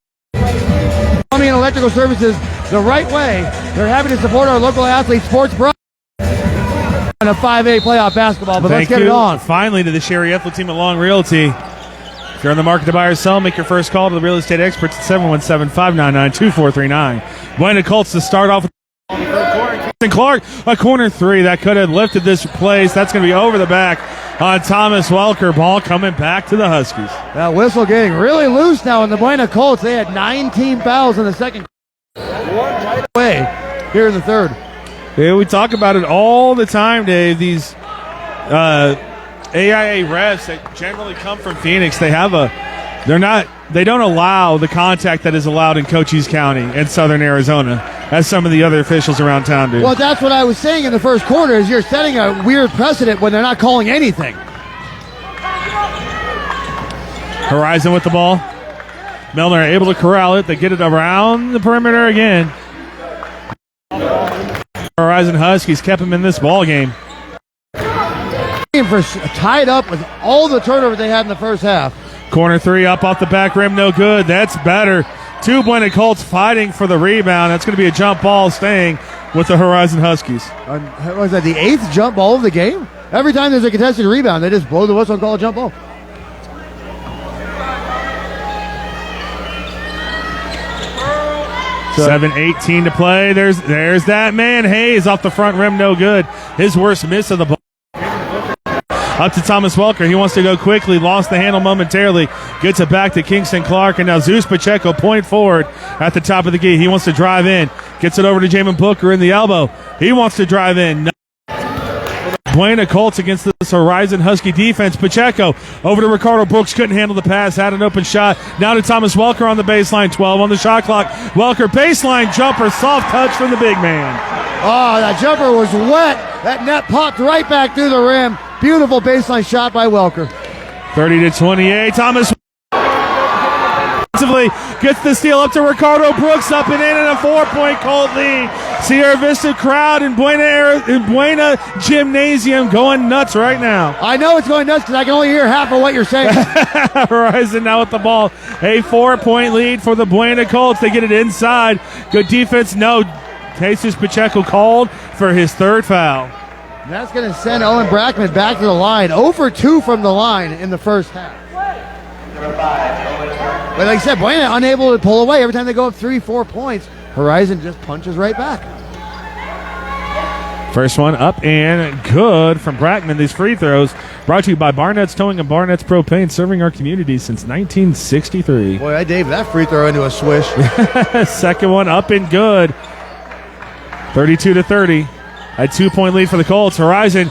Plumbing and Electrical Services the right way. They're happy to support our local athletes, sports broadcast, and a 5A playoff basketball. But let's get it on. Finally, to the Sherry Ethel team at Long Realty. If you're on the market to buy or sell, make your first call to the real estate experts at 717-599-2439. Buena Colts to start off with Clark, a corner three that could have lifted this place. That's going to be over the back on Thomas Welker. Ball coming back to the Huskies. That whistle getting really loose now in the Buena Colts. They had 19 fouls in the second way here in the third. Yeah, we talk about it all the time, Dave. These AIA refs that generally come from Phoenix, they don't allow the contact that is allowed in Cochise County and Southern Arizona, as some of the other officials around town do. Well, that's what I was saying in the first quarter, is you're setting a weird precedent when they're not calling anything. Horizon with the ball. Milner able to corral it. They get it around the perimeter again. Horizon Huskies kept him in this ball game. Tied up with all the turnover they had in the first half. Corner three up off the back rim, no good. That's better. Two Buena Colts fighting for the rebound. That's going to be a jump ball staying with the Horizon Huskies. Was that the 8th jump ball of the game? Every time there's a contested rebound, they just blow the whistle and call a jump ball. So 7:18 to play. There's that man. Hayes off the front rim, no good. His worst miss of the ball. Up to Thomas Welker. He wants to go quickly. Lost the handle momentarily. Gets it back to Kingston Clark. And now Zeus Pacheco, point forward at the top of the key. He wants to drive in. Gets it over to Jamin Booker in the elbow. He wants to drive in. Buena Colts against this Horizon Husky defense. Pacheco over to Ricardo Brooks. Couldn't handle the pass. Had an open shot. Now to Thomas Welker on the baseline. 12 on the shot clock. Welker baseline jumper. Soft touch from the big man. Oh, that jumper was wet. That net popped right back through the rim. Beautiful baseline shot by Welker. 30-28. Thomas gets the steal up to Ricardo Brooks, up and in, and a 4-point Colt lead. Sierra Vista crowd in Buena Gymnasium going nuts right now. I know it's going nuts because I can only hear half of what you're saying. Horizon now with the ball. A 4-point lead for the Buena Colts. They get it inside. Good defense. No. Jesus Pacheco called for his third foul. And that's going to send Owen Brackman back to the line. 0 for 2 from the line in the first half. But like I said, Buena unable to pull away. Every time they go up 3-4 points, Horizon just punches right back. First one up and good from Brackman. These free throws brought to you by Barnett's Towing and Barnett's Propane, serving our community since 1963. Boy, I gave that free throw into a swish. Second one up and good. 32-30. A 2-point lead for the Colts. Horizon.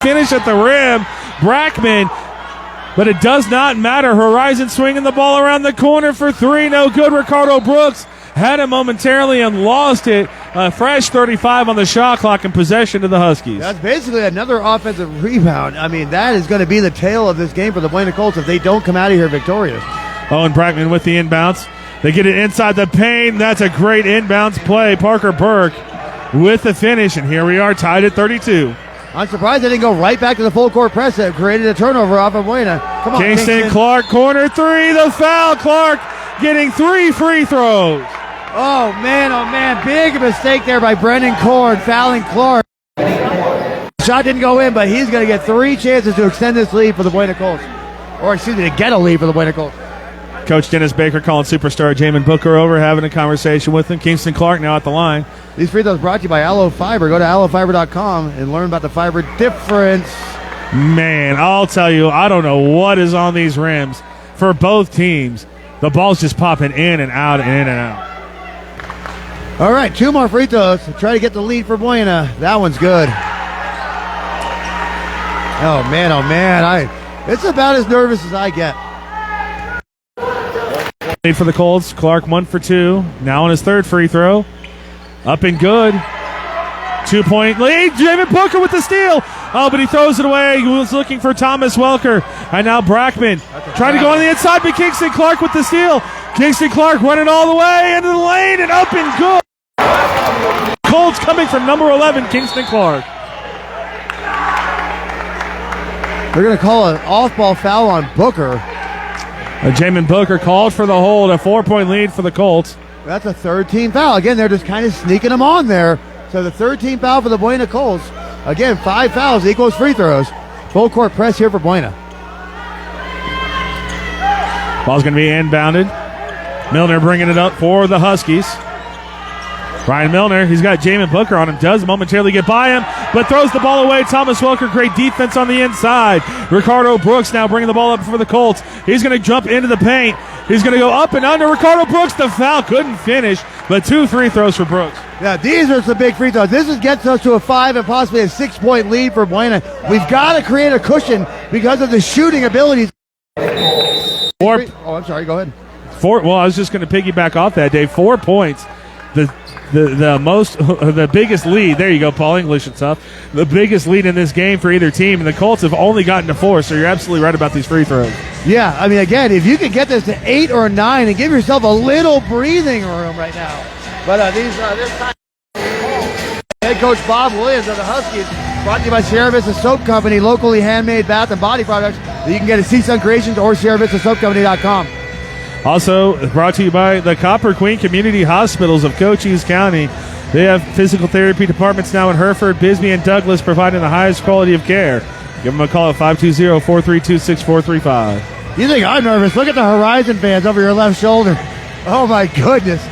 Finish at the rim. Brackman. But it does not matter. Horizon swinging the ball around the corner for three. No good. Ricardo Brooks had it momentarily and lost it. A fresh 35 on the shot clock in possession to the Huskies. That's basically another offensive rebound. I mean, that is going to be the tail of this game for the Buena Colts if they don't come out of here victorious. Owen Brackman with the inbounds. They get it inside the paint. That's a great inbounds play. Parker Burke with the finish, and here we are tied at 32. I'm surprised they didn't go right back to the full court press that created a turnover off of Buena. Come on, Kingston Clark, corner three, the foul. Clark getting 3 free throws. Oh, man, big mistake there by Brendan Cord, fouling Clark. Shot didn't go in, but he's going to get 3 chances to extend this lead for the Buena Colts. Or, excuse me, to get a lead for the Buena Colts. Coach Dennis Baker calling superstar Jamin Booker over, having a conversation with him. Kingston Clark now at the line. These free throws brought to you by Aloe Fiber. Go to aloefiber.com and learn about the fiber difference. Man, I'll tell you, I don't know what is on these rims for both teams. The ball's just popping in and out and in and out. All right, 2 more free throws to try to get the lead for Buena. That one's good. Oh, man. It's about as nervous as I get. Lead for the Colts. Clark 1 for 2. Now on his 3rd free throw. Up and good. 2-point lead. David Booker with the steal. Oh, but he throws it away. He was looking for Thomas Welker. And now Brackman trying to go on the inside, but Kingston Clark with the steal. Kingston Clark running all the way into the lane and up and good. Colts coming from number 11, Kingston Clark. They're going to call an off-ball foul on Booker. Jamin Booker called for the hold. A 4-point lead for the Colts. That's a 13 foul. Again, they're just kind of sneaking them on there. So the 13 foul for the Buena Colts. Again, 5 fouls equals free throws. Full court press here for Buena. Ball's going to be inbounded. Milner bringing it up for the Huskies. Ryan Milner, he's got Jamin Booker on him, does momentarily get by him, but throws the ball away. Thomas Welker, great defense on the inside. Ricardo Brooks now bringing the ball up for the Colts. He's going to jump into the paint. He's going to go up and under. Ricardo Brooks, the foul, couldn't finish, but 2 free throws for Brooks. Yeah, these are some big free throws. This gets us to a 5 and possibly a 6-point lead for Buena. We've got to create a cushion because of the shooting abilities. I'm sorry, go ahead. Well, I was just going to piggyback off that, Dave. 4 points. The biggest lead. There you go, Paul. English and stuff. The biggest lead in this game for either team, and the Colts have only gotten to 4. So you're absolutely right about these free throws. Yeah, I mean, again, if you can get this to 8 or 9 and give yourself a little breathing room right now. But this time, head coach Bob Williams of the Huskies, brought to you by Sierra Vista Soap Company, locally handmade bath and body products that you can get at Seasun Creations or SierraVistaSoapCompany.com. Also brought to you by the Copper Queen Community Hospitals of Cochise County. They have physical therapy departments now in Hereford, Bisbee, and Douglas, providing the highest quality of care. Give them a call at 520-432-6435. You think I'm nervous? Look at the Horizon fans over your left shoulder. Oh, my goodness.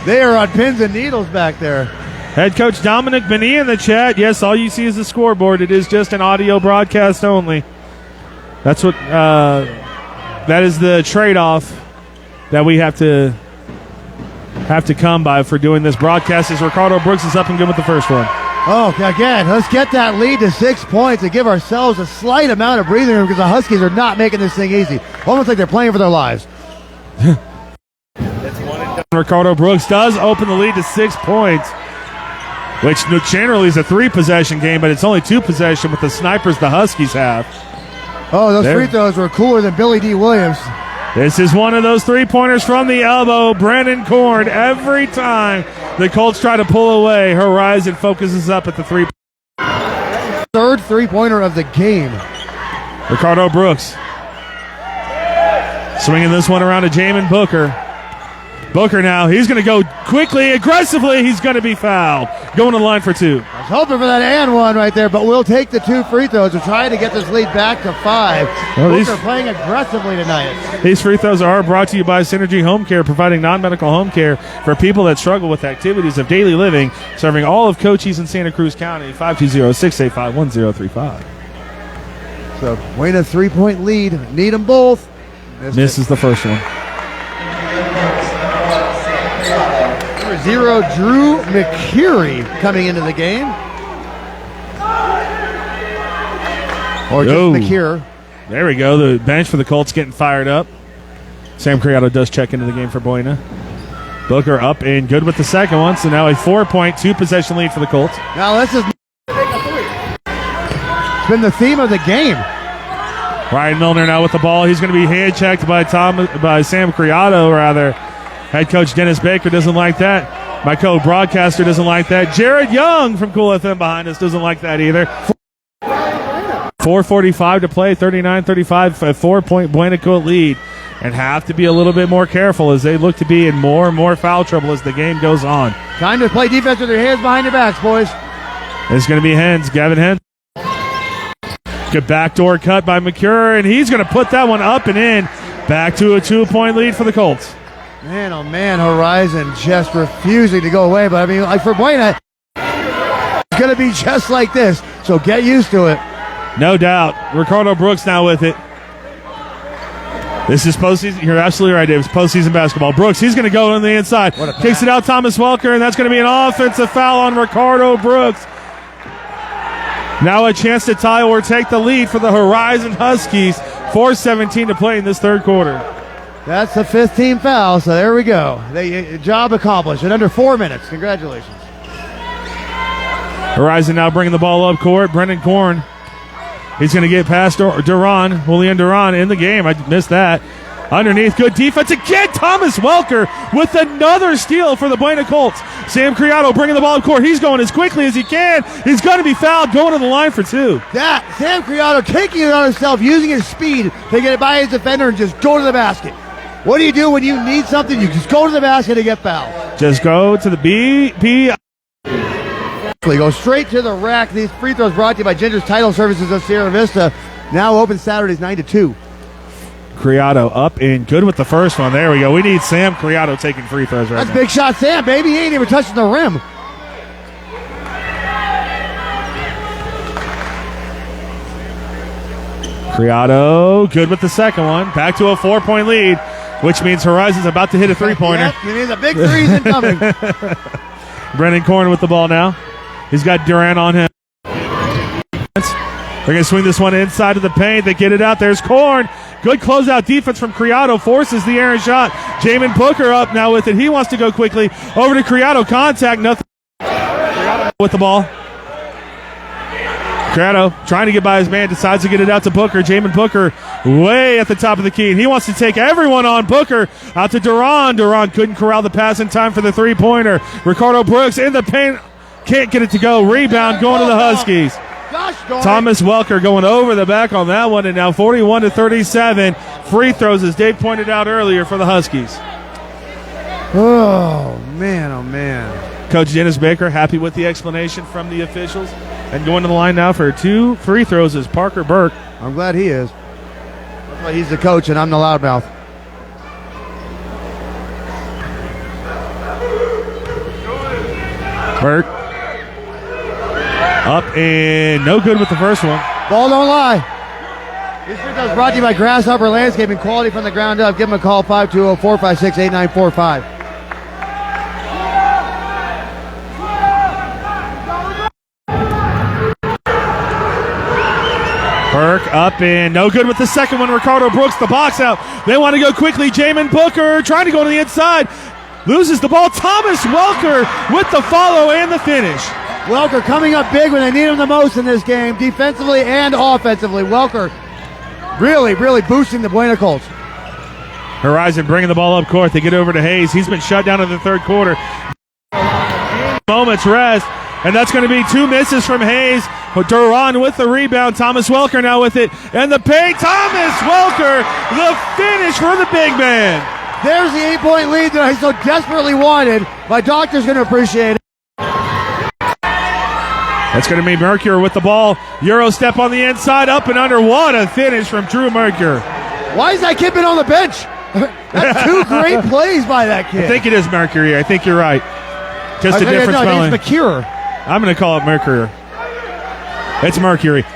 They are on pins and needles back there. Head coach Dominic Benny in the chat. Yes, all you see is the scoreboard. It is just an audio broadcast only. That's what, that is the trade-off that we have to come by for doing this broadcast. As Ricardo Brooks is up and good with the first one. Oh, again, let's get that lead to 6 points and give ourselves a slight amount of breathing room because the Huskies are not making this thing easy. Almost like they're playing for their lives. That's one and done. Ricardo Brooks does open the lead to 6 points, which generally is a 3-possession game, but it's only 2 possession with the snipers the Huskies have. Oh, those free throws were cooler than Billy D. Williams. This is one of those 3-pointers from the elbow. Brandon Korn, every time the Colts try to pull away, Horizon focuses up at the 3. Third 3-pointer of the game. Ricardo Brooks swinging this one around to Jamin Booker. Booker now, he's going to go quickly, aggressively. He's going to be fouled. Going to the line for 2. I was hoping for that and one right there, but we'll take the 2 free throws. We're trying to get this lead back to 5. Booker playing aggressively tonight. These free throws are brought to you by Synergy Home Care, providing non-medical home care for people that struggle with activities of daily living, serving all of Cochise and Santa Cruz County. 520-685-1035. So, Buena 3-point lead. Need them both. Misses the first one. 0, Drew McCurry coming into the game. Or just McCure. There we go. The bench for the Colts getting fired up. Sam Criado does check into the game for Buena. Booker up and good with the second one. So now a 4-point, 2-possession lead for the Colts. Now this is been the theme of the game. Ryan Milner now with the ball. He's going to be hand-checked by Sam Criado, rather. Head coach Dennis Baker doesn't like that. My co-broadcaster doesn't like that. Jared Young from Cool FM behind us doesn't like that either. 4:45 to play, 39-35, a 4-point Buena Colt lead. And have to be a little bit more careful as they look to be in more and more foul trouble as the game goes on. Time to play defense with your hands behind your backs, boys. It's going to be Hens, Gavin Hens. Good backdoor cut by McCure, and he's going to put that one up and in. Back to a 2-point lead for the Colts. Man, oh man, Horizon just refusing to go away. But I mean, like for Buena, it's going to be just like this. So get used to it. No doubt. Ricardo Brooks now with it. This is postseason. You're absolutely right, Dave. It's postseason basketball. Brooks, he's going to go on the inside. Kicks it out, Thomas Welker, and that's going to be an offensive foul on Ricardo Brooks. Now a chance to tie or take the lead for the Horizon Huskies. 4:17 to play in this third quarter. That's the 5th team foul, so there we go. Job accomplished in under 4 minutes. Congratulations. Horizon now bringing the ball up court. Brendan Korn. He's going to get past Julian Duran in the game. I missed that. Underneath, good defense again. Thomas Welker with another steal for the Buena Colts. Sam Criado bringing the ball up court. He's going as quickly as he can. He's going to be fouled, going to the line for 2. That Sam Criado taking it on himself, using his speed to get it by his defender and just go to the basket. What do you do when you need something? You just go to the basket and get fouled. Just go to the BP. Go straight to the rack. These free throws brought to you by Ginger's Title Services of Sierra Vista. Now open Saturdays 9-2. Criado up and good with the first one. There we go. We need Sam Criado taking free throws right now. That's big shot Sam, baby. He ain't even touching the rim. Criado good with the second one. Back to a 4-point lead, which means Horizon's about to hit a three-pointer. Yep, it means a big three's incoming. Brendan Korn with the ball now. He's got Durant on him. They're going to swing this one inside of the paint. They get it out. There's Korn. Good closeout defense from Criado. Forces the errant shot. Jamin Booker up now with it. He wants to go quickly. Over to Criado. Contact. Nothing. Criado with the ball. Criado trying to get by his man. Decides to get it out to Booker. Jamin Booker way at the top of the key. And he wants to take everyone on. Booker out to Duran. Duran couldn't corral the pass in time for the three-pointer. Ricardo Brooks in the paint. Can't get it to go. Rebound going to the Huskies. Thomas Welker going over the back on that one, and now 41-37. Free throws, as Dave pointed out earlier, for the Huskies. Oh, man. Coach Dennis Baker happy with the explanation from the officials. And going to the line now for 2 free throws is Parker Burke. I'm glad he is. That's why he's the coach and I'm the loudmouth. Burke. Up and no good with the first one. Ball don't lie. This video is brought to you by Grasshopper Landscaping, quality from the ground up. Give them a call, 520-456-8945. Burke up and no good with the second one. Ricardo Brooks, the box out. They want to go quickly. Jamin Booker trying to go to the inside. Loses the ball. Thomas Welker with the follow and the finish. Welker coming up big when they need him the most in this game, defensively and offensively. Welker really boosting the Buena Colts. Horizon bringing the ball up court. They get over to Hayes. He's been shut down in the third quarter. Moments rest, and that's going to be 2 misses from Hayes. Duran with the rebound. Thomas Welker now with it. And the paint. Thomas Welker, the finish for the big man. There's the 8-point lead that I so desperately wanted. My doctor's going to appreciate it. That's going to be Mercure with the ball. Euro step on the inside, up and under. What a finish from Drew Mercure. Why is that kid been on the bench? That's 2 great plays by that kid. I think it is Mercury. I think you're right. Just a different spelling. It's Mercure. I'm going to call it Mercury. It's Mercury.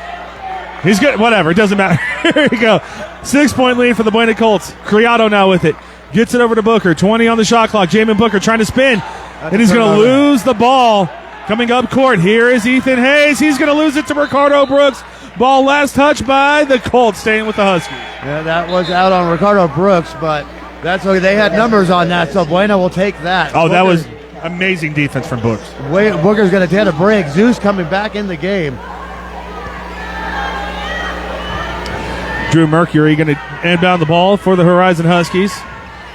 He's good. Whatever. It doesn't matter. Here we go. 6-point lead for the Buena Colts. Criado now with it. Gets it over to Booker. 20 on the shot clock. Jamin Booker trying to spin. And he's going to lose the ball. Coming up court, here is Ethan Hayes. He's going to lose it to Ricardo Brooks. Ball last touched by the Colts, staying with the Huskies. Yeah, that was out on Ricardo Brooks, but that's okay. They had numbers on that, so Buena will take that. Oh, that was amazing defense from Brooks. Booker's going to take a break. Zeus coming back in the game. Drew Mercury going to inbound the ball for the Horizon Huskies.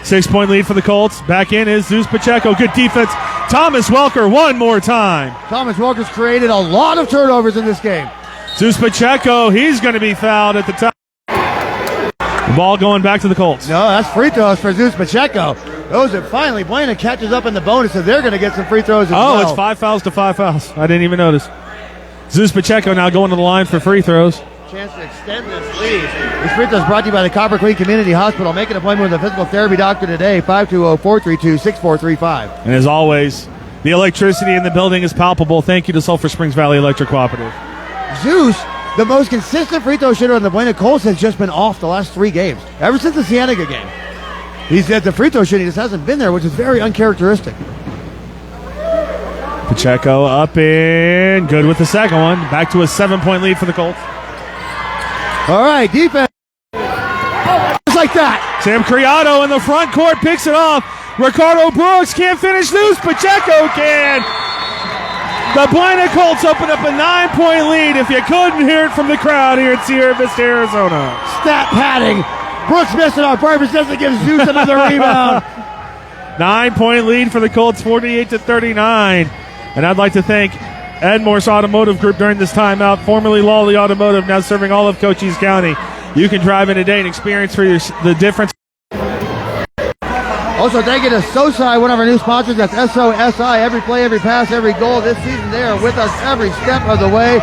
6-point lead for the Colts. Back in is Zeus Pacheco. Good defense. Thomas Welker one more time. Thomas Welker's created a lot of turnovers in this game. Zeus Pacheco, he's going to be fouled at the top. The ball going back to the Colts. No, that's free throws for Zeus Pacheco. Those are finally, Buena catches up in the bonus, so they're going to get some free throws as well. Oh, it's 5 fouls to 5 fouls. I didn't even notice. Zeus Pacheco now going to the line for free throws. Chance to extend this lead. This free throw is brought to you by the Copper Queen Community Hospital. Make an appointment with a physical therapy doctor today, 520-432-6435. And as always, the electricity in the building is palpable. Thank you to Sulphur Springs Valley Electric Cooperative. Zeus the most consistent free throw shooter on the Buena Colts has just been off the last 3 games. Ever since the Cienega game. He's at the free throw shooting, just hasn't been there, which is very uncharacteristic. Pacheco up in. Good with the second one. Back to a 7-point lead for the Colts. All right, defense. Just like that. Sam Criado in the front court picks it off. Ricardo Brooks can't finish loose. Pacheco can. The Buena Colts open up a 9-point lead. If you couldn't hear it from the crowd here at Sierra Vista, Arizona. Stat padding. Brooks missed it on purpose. Doesn't give Zeus another rebound. 9-point lead for the Colts, 48-39. And I'd like to thank Ed Morse Automotive Group during this timeout, formerly Lawely Automotive, now serving all of Cochise County. You can drive in today and experience for the difference. Also, thank you to SOSI, one of our new sponsors. That's SOSI. Every play, every pass, every goal this season. They are with us every step of the way.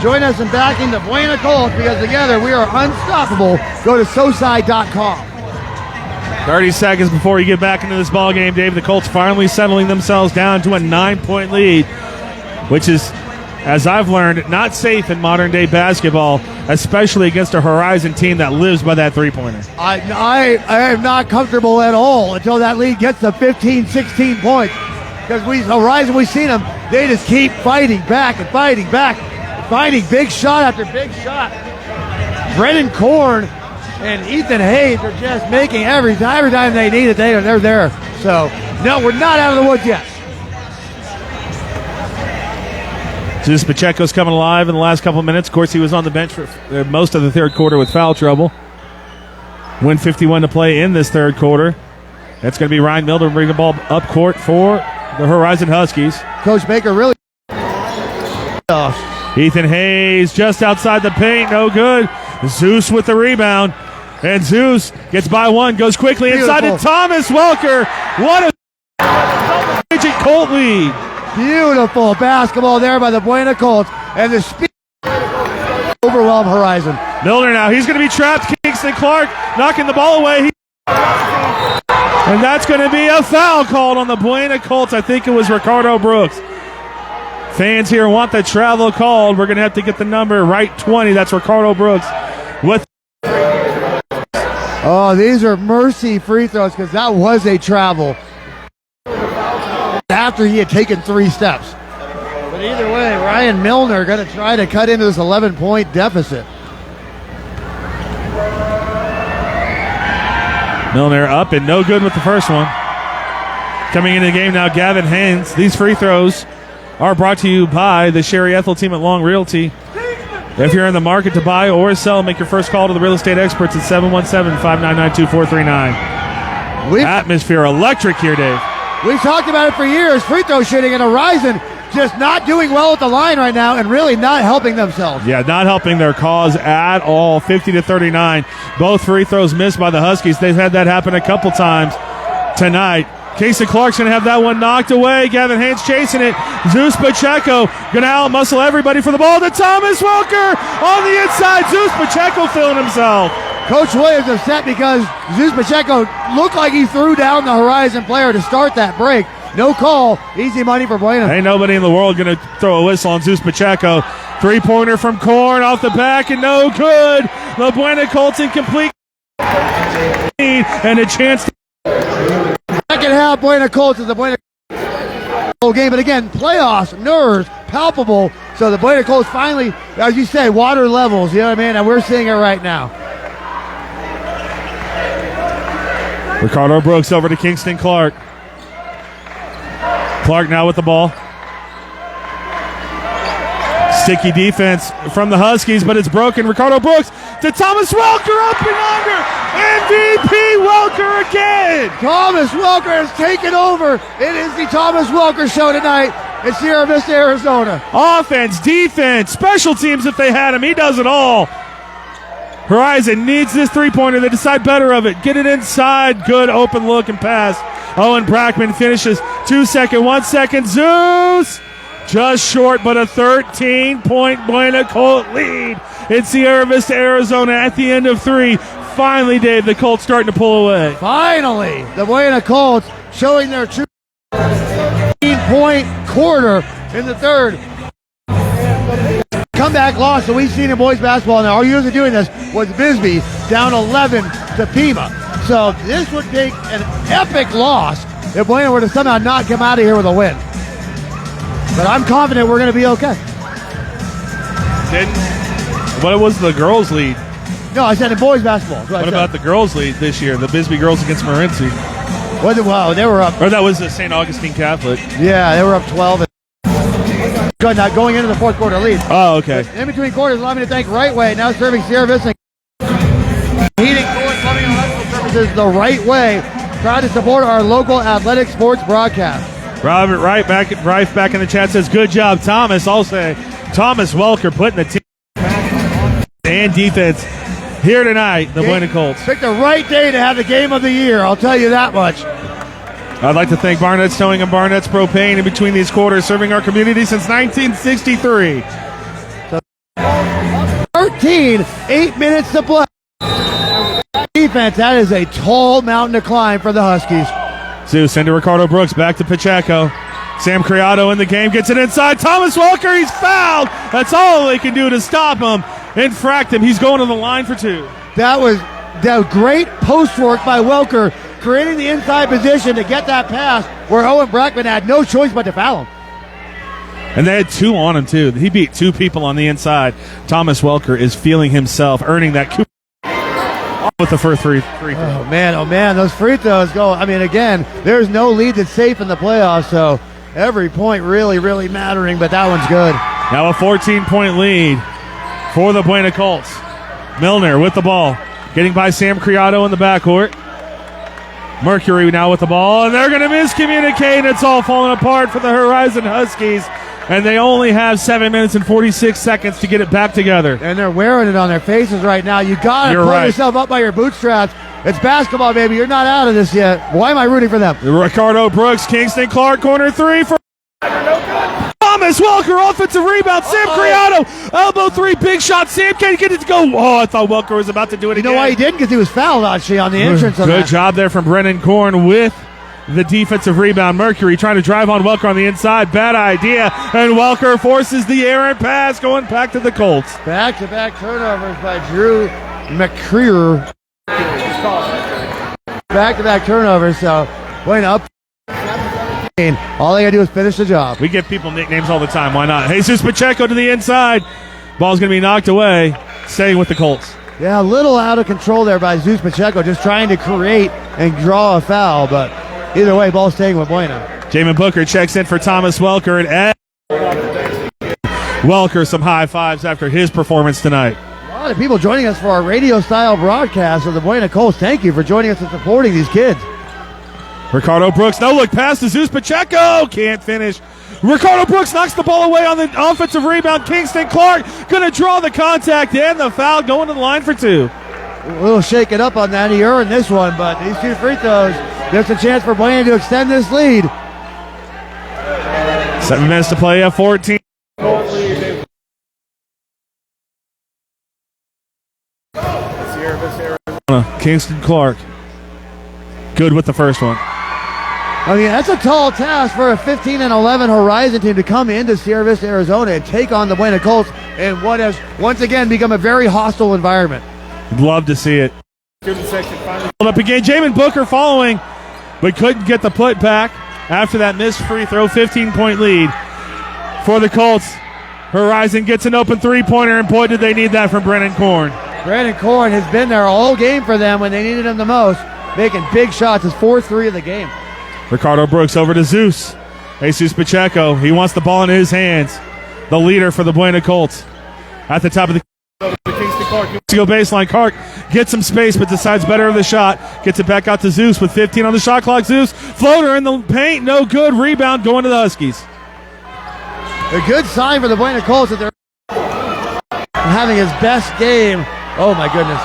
Join us in backing the Buena Colts because together we are unstoppable. Go to SOSI.com. 30 seconds before you get back into this ball game, Dave. The Colts finally settling themselves down to a 9-point lead, which is, as I've learned, not safe in modern-day basketball, especially against a Horizon team that lives by that three-pointer. I am not comfortable at all until that lead gets to 15, 16 points. Because Horizon, we've seen them, they just keep fighting back and fighting back, finding big shot after big shot. Brennan Korn and Ethan Hayes are just making every time they need it, they're there. So, no, we're not out of the woods yet. Zeus Pacheco's coming alive in the last couple of minutes. Of course, he was on the bench for most of the third quarter with foul trouble. 1:51 to play in this third quarter. That's going to be Ryan Milder bringing the ball up court for the Horizon Huskies. Coach Baker really. Ethan Hayes just outside the paint, no good. Zeus with the rebound. And Zeus gets by one, goes quickly inside to Thomas Welker. What a digit Colt lead. Beautiful basketball there by the Buena Colts. And the speed overwhelm Horizon. Milner now, he's going to be trapped. Kingston Clark knocking the ball away. And that's going to be a foul called on the Buena Colts. I think it was Ricardo Brooks. Fans here want the travel called. We're going to have to get the number right. 20. That's Ricardo Brooks. Oh, these are mercy free throws because that was a travel after he had taken 3 steps. But either way, Ryan Milner going to try to cut into this 11-point deficit. Milner up and no good with the first one. Coming into the game now, Gavin Haynes. These free throws are brought to you by the Sherry ETHELL team at Long Realty. If you're in the market to buy or sell, make your first call to the real estate experts at 717-599-2439. Atmosphere electric here, Dave. We've talked about it for years. Free throw shooting and Horizon just not doing well at the line right now and really not helping themselves. Yeah, not helping their cause at all. 50-39. Both free throws missed by the Huskies. They've had that happen a couple times tonight. Kingston Clark's going to have that one knocked away. Gavin Haynes chasing it. Zeus Pacheco going to out-muscle everybody for the ball to Thomas Welker on the inside. Zeus Pacheco filling himself. Coach Williams upset because Zeus Pacheco looked like he threw down the Horizon player to start that break. No call. Easy money for Buena. Ain't nobody in the world going to throw a whistle on Zeus Pacheco. Three-pointer from Korn off the back and no good. The Buena Colts incomplete. And a chance to second half, Buena Colts is the Buena whole game. But again, playoffs, nerves, palpable. So the Buena Colts finally, as you say, water levels. You know what I mean? And we're seeing it right now. Ricardo Brooks over to Kingston Clark. Clark now with the ball. Sticky defense from the Huskies, but it's broken. Ricardo Brooks to Thomas Welker up and under. MVP Welker again. Thomas Welker has taken over. It is the Thomas Welker show tonight in Sierra Vista, Arizona. Offense, defense, special teams if they had him. He does it all. Horizon needs this three-pointer. They decide better of it. Get it inside. Good open look and pass. Owen Brackman finishes. 2 second, 1 second. Zeus just short, but a 13-point Buena Colt lead in Sierra Vista, Arizona at the end of 3. Finally, Dave, the Colts starting to pull away. Finally, the Buena Colts showing their true 13-point quarter in the third. comeback loss that we've seen in boys basketball now, all years of doing this, was Bisbee down 11 to Pima. So this would take an epic loss if Buena were to somehow not come out of here with a win. But I'm confident we're going to be okay. What was the girls' lead? No, I said in boys basketball. What about the girls' lead this year? The Bisbee girls against Morenci. Well, they were up. Or that was the St. Augustine Catholic. Yeah, they were up 12. Not going into the fourth quarter lead. Oh, okay. But in between quarters, allow me to thank Right Way, now serving Sierra Vista. Heating, cooling, plumbing, and electrical services the right way. Proud to support our local athletic sports broadcast. Robert Wright back in the chat says, good job, Thomas. I'll say Thomas Welker putting the team and defense here tonight, the Buena Colts. Picked the right day to have the game of the year, I'll tell you that much. I'd like to thank Barnett's Towing and Barnett's Propane in between these quarters, serving our community since 1963. 13, 8 minutes to play. Defense, that is a tall mountain to climb for the Huskies. Zeus into Ricardo Brooks, back to Pacheco. Sam Criado in the game, gets it inside. Thomas Welker, he's fouled. That's all they can do to stop him. Infract him. He's going to the line for two. That was great post work by Welker, creating the inside position to get that pass where Owen Brackman had no choice but to foul him. And they had two on him, too. He beat two people on the inside. Thomas Welker is feeling himself, earning that coup with the first free throw. Oh, man, those free throws go. I mean, again, there's no lead that's safe in the playoffs, so every point really, really mattering, but that one's good. Now a 14-point lead for the Buena Colts. Milner with the ball, getting by Sam Criado in the backcourt. Mercury now with the ball, and they're going to miscommunicate, and it's all falling apart for the Horizon Huskies. And they only have 7 minutes and 46 seconds to get it back together. And they're wearing it on their faces right now. You got to pull yourself up by your bootstraps. It's basketball, baby. You're not out of this yet. Why am I rooting for them? Ricardo Brooks, Kingston Clark, corner three for Thomas Welker, offensive rebound. Sam Criado, elbow three, big shot. Sam can't get it to go. Oh, I thought Welker was about to do it again. You know why he didn't? Because he was fouled, actually, on the entrance. Good job there from Brennan Korn with the defensive rebound. Mercury trying to drive on Welker on the inside. Bad idea. And Welker forces the errant pass, going back to the Colts. Back-to-back turnovers by Drew McCreer. Back-to-back turnovers, so Buena up. All they got to do is finish the job. We give people nicknames all the time. Why not? Jesus Pacheco to the inside. Ball's going to be knocked away. Staying with the Colts. Yeah, a little out of control there by Zeus Pacheco, just trying to create and draw a foul, but either way, ball staying with Buena. Jamin Booker checks in for Thomas Welker, and Welker some high fives after his performance tonight. A lot of people joining us for our radio-style broadcast of the Buena Colts. Thank you for joining us and supporting these kids. Ricardo Brooks, no look pass to Zeus Pacheco, can't finish. Ricardo Brooks knocks the ball away on the offensive rebound. Kingston Clark going to draw the contact and the foul, going to the line for two. A little shake it up on that. He earned this one, but these two free throws, there's a chance for Buena to extend this lead. 7 minutes to play at 14. Kingston Clark. Good with the first one. I mean, that's a tall task for a 15-11 Horizon team to come into Sierra Vista, Arizona and take on the Buena Colts in what has once again become a very hostile environment. Love to see it. Hold up again. Jamin Booker following, but couldn't get the put back after that missed free throw. 15-point lead for the Colts. Horizon gets an open three-pointer, and boy, did they need that from Brennan Korn. Brennan Korn has been there all game for them when they needed him the most, making big shots. His 4-3 of the game. Ricardo Brooks over to Zeus. Jesus Pacheco, he wants the ball in his hands. The leader for the Buena Colts. At the top of the to go baseline. Clark gets some space, but decides better of the shot. Gets it back out to Zeus with 15 on the shot clock. Zeus, floater in the paint, no good. Rebound going to the Huskies. A good sign for the Buena Colts that they're having his best game. Oh my goodness.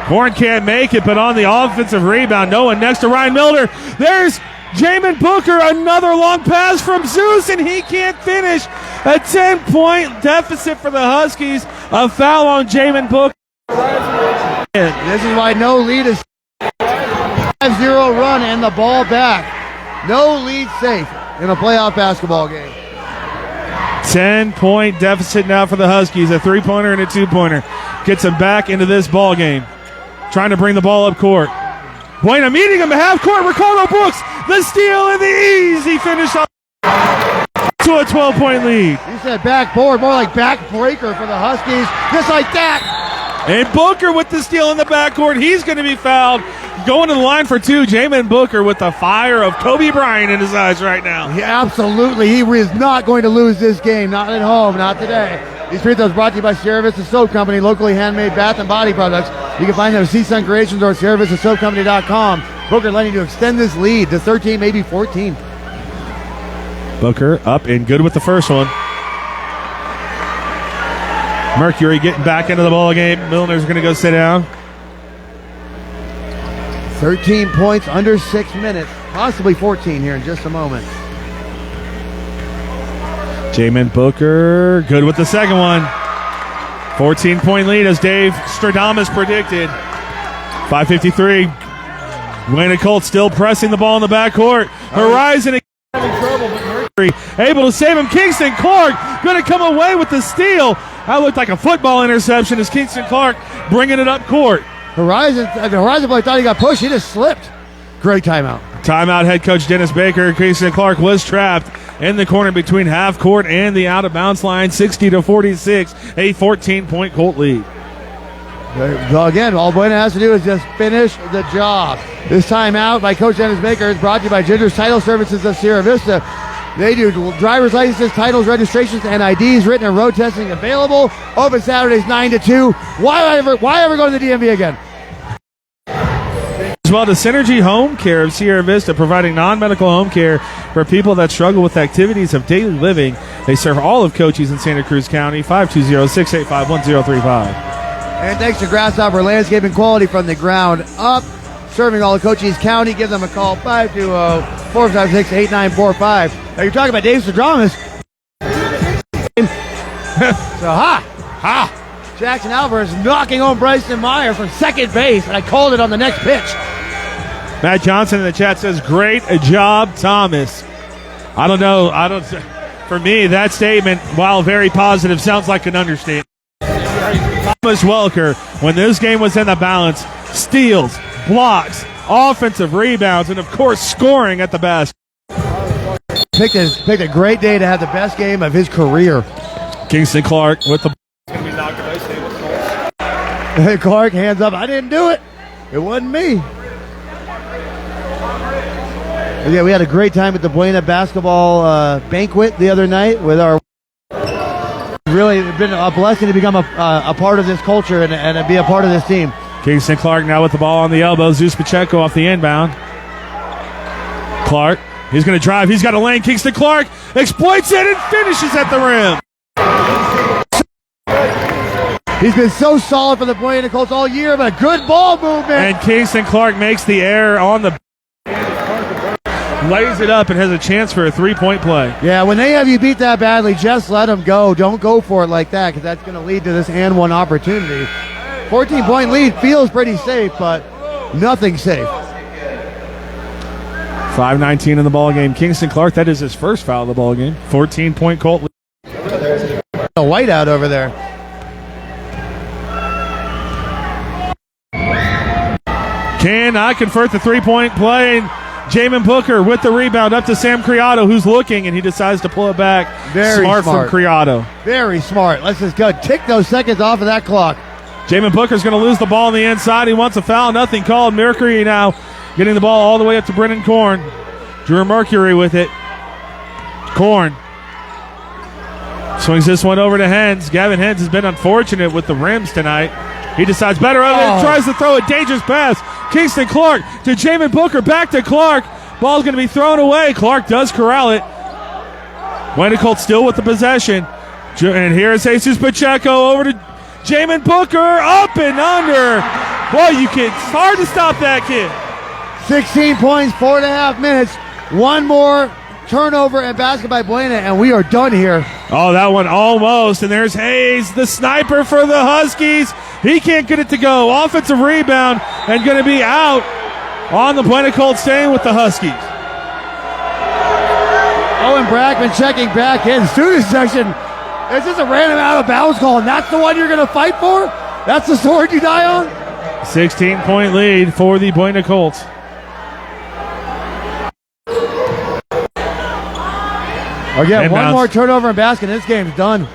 Horn can't make it, but on the offensive rebound, no one next to Ryan Milner. There's Jamin Booker, another long pass from Zeus, and he can't finish. A 10-point deficit for the Huskies. A foul on Jamin Booker. This is why no lead is 5-0 run and the ball back. No lead safe in a playoff basketball game. 10-point deficit now for the Huskies. A 3-pointer and a 2-pointer. Gets them back into this ball game. Trying to bring the ball up court. Buena meeting him at half court. Ricardo Brooks, the steal and the easy finish up to a 12-point lead. You said backboard, more like backbreaker for the Huskies. Just like that. And Booker with the steal in the backcourt. He's going to be fouled. Going to the line for two. Jamin Booker with the fire of Kobe Bryant in his eyes right now. Yeah, absolutely. He is not going to lose this game. Not at home. Not today. These free throws brought to you by Sierra Vista Soap Company, locally handmade bath and body products. You can find them at Seasun Creations or SierraVistaSoapCompany.com. Booker letting you extend this lead to 13, maybe 14. Booker up and good with the first one. Mercury getting back into the ball game. Milner's going to go sit down. 13 points under 6 minutes, possibly 14 here in just a moment. Jamin Booker, good with the second one. 14-point lead as Dave Stradamus predicted. 5:53. Buena Colts still pressing the ball in the backcourt. Horizon having trouble, but Mercury able to save him. Kingston Clark going to come away with the steal. That looked like a football interception as Kingston Clark bringing it up court. The Horizon boy thought he got pushed. He just slipped. Great timeout. Timeout, head coach Dennis Baker. Kingston Clark was trapped in the corner between half court and the out of bounds line. 60-46, a 14-point Colt lead. Again, all Buena has to do is just finish the job. This timeout by Coach Dennis Baker is brought to you by Ginger's Title Services of Sierra Vista. They do driver's licenses, titles, registrations, and IDs, written and road testing available. Open Saturdays 9 to 2. Why ever go to the DMV again? As well to Synergy Home Care of Sierra Vista, providing non-medical home care for people that struggle with activities of daily living. They serve all of Cochise and Santa Cruz County. 520-685-1035. And thanks to Grasshopper Landscaping, quality from the ground up. Serving all of Cochise County. Give them a call, 520-456-8945. Now you're talking about Dave Stradamus. Jackson Alvarez knocking home Bryson Meyer from second base, and I called it on the next pitch. Matt Johnson in the chat says, great job, Thomas. I don't know. For me, that statement, while very positive, sounds like an understatement. Thomas Welker, when this game was in the balance, steals, blocks, offensive rebounds, and of course scoring at the basket. Picked a great day to have the best game of his career. Kingston Clark with the Clark hands up. I didn't do it. It wasn't me. Yeah, we had a great time at the Buena basketball banquet the other night with our. Really been a blessing to become a part of this culture and be a part of this team. Kingston Clark now with the ball on the elbow. Zeus Pacheco off the inbound. Clark, he's going to drive. He's got a lane. Kingston Clark exploits it and finishes at the rim. He's been so solid for the Buena Colts all year, but a good ball movement. And Kingston Clark makes the error on the. Lays it up and has a chance for a three-point play. Yeah, when they have you beat that badly, just let them go. Don't go for it like that, because that's going to lead to this and one opportunity. 14-point lead feels pretty safe, but nothing safe. 5:19 in the ball game. Kingston Clark, that is his first foul of the ball game. 14-point Colt lead. A whiteout over there. Cannot convert the three-point play. Jamin Booker with the rebound up to Sam Criado, who's looking, and he decides to pull it back. Very smart from Criado. Very smart. Let's just go. Tick those seconds off of that clock. Jamin Booker's going to lose the ball on the inside. He wants a foul. Nothing called. Mercury now getting the ball all the way up to Brennan Korn. Drew Mercury with it. Korn swings this one over to Hens. Gavin Hens has been unfortunate with the rims tonight. He decides better of it, tries to throw a dangerous pass. Kingston Clark to Jamin Booker, back to Clark. Ball's going to be thrown away. Clark does corral it. Buena Colts still with the possession. And here's Jesus Pacheco over to Jamin Booker, up and under. Boy, it's hard to stop that kid. 16 points, 4.5 minutes. One more turnover and basket by Buena, and we are done here. Oh, that one almost. And there's Hayes, the sniper for the Huskies. He can't get it to go. Offensive rebound and going to be out on the Buena Colts, staying with the Huskies. Owen Brackman checking back in. Student section Is this a random out of bounds call, and that's the one you're going to fight for? That's the sword you die on? 16-point lead for the Buena Colts. Again, one more turnover and basket, and this game's done.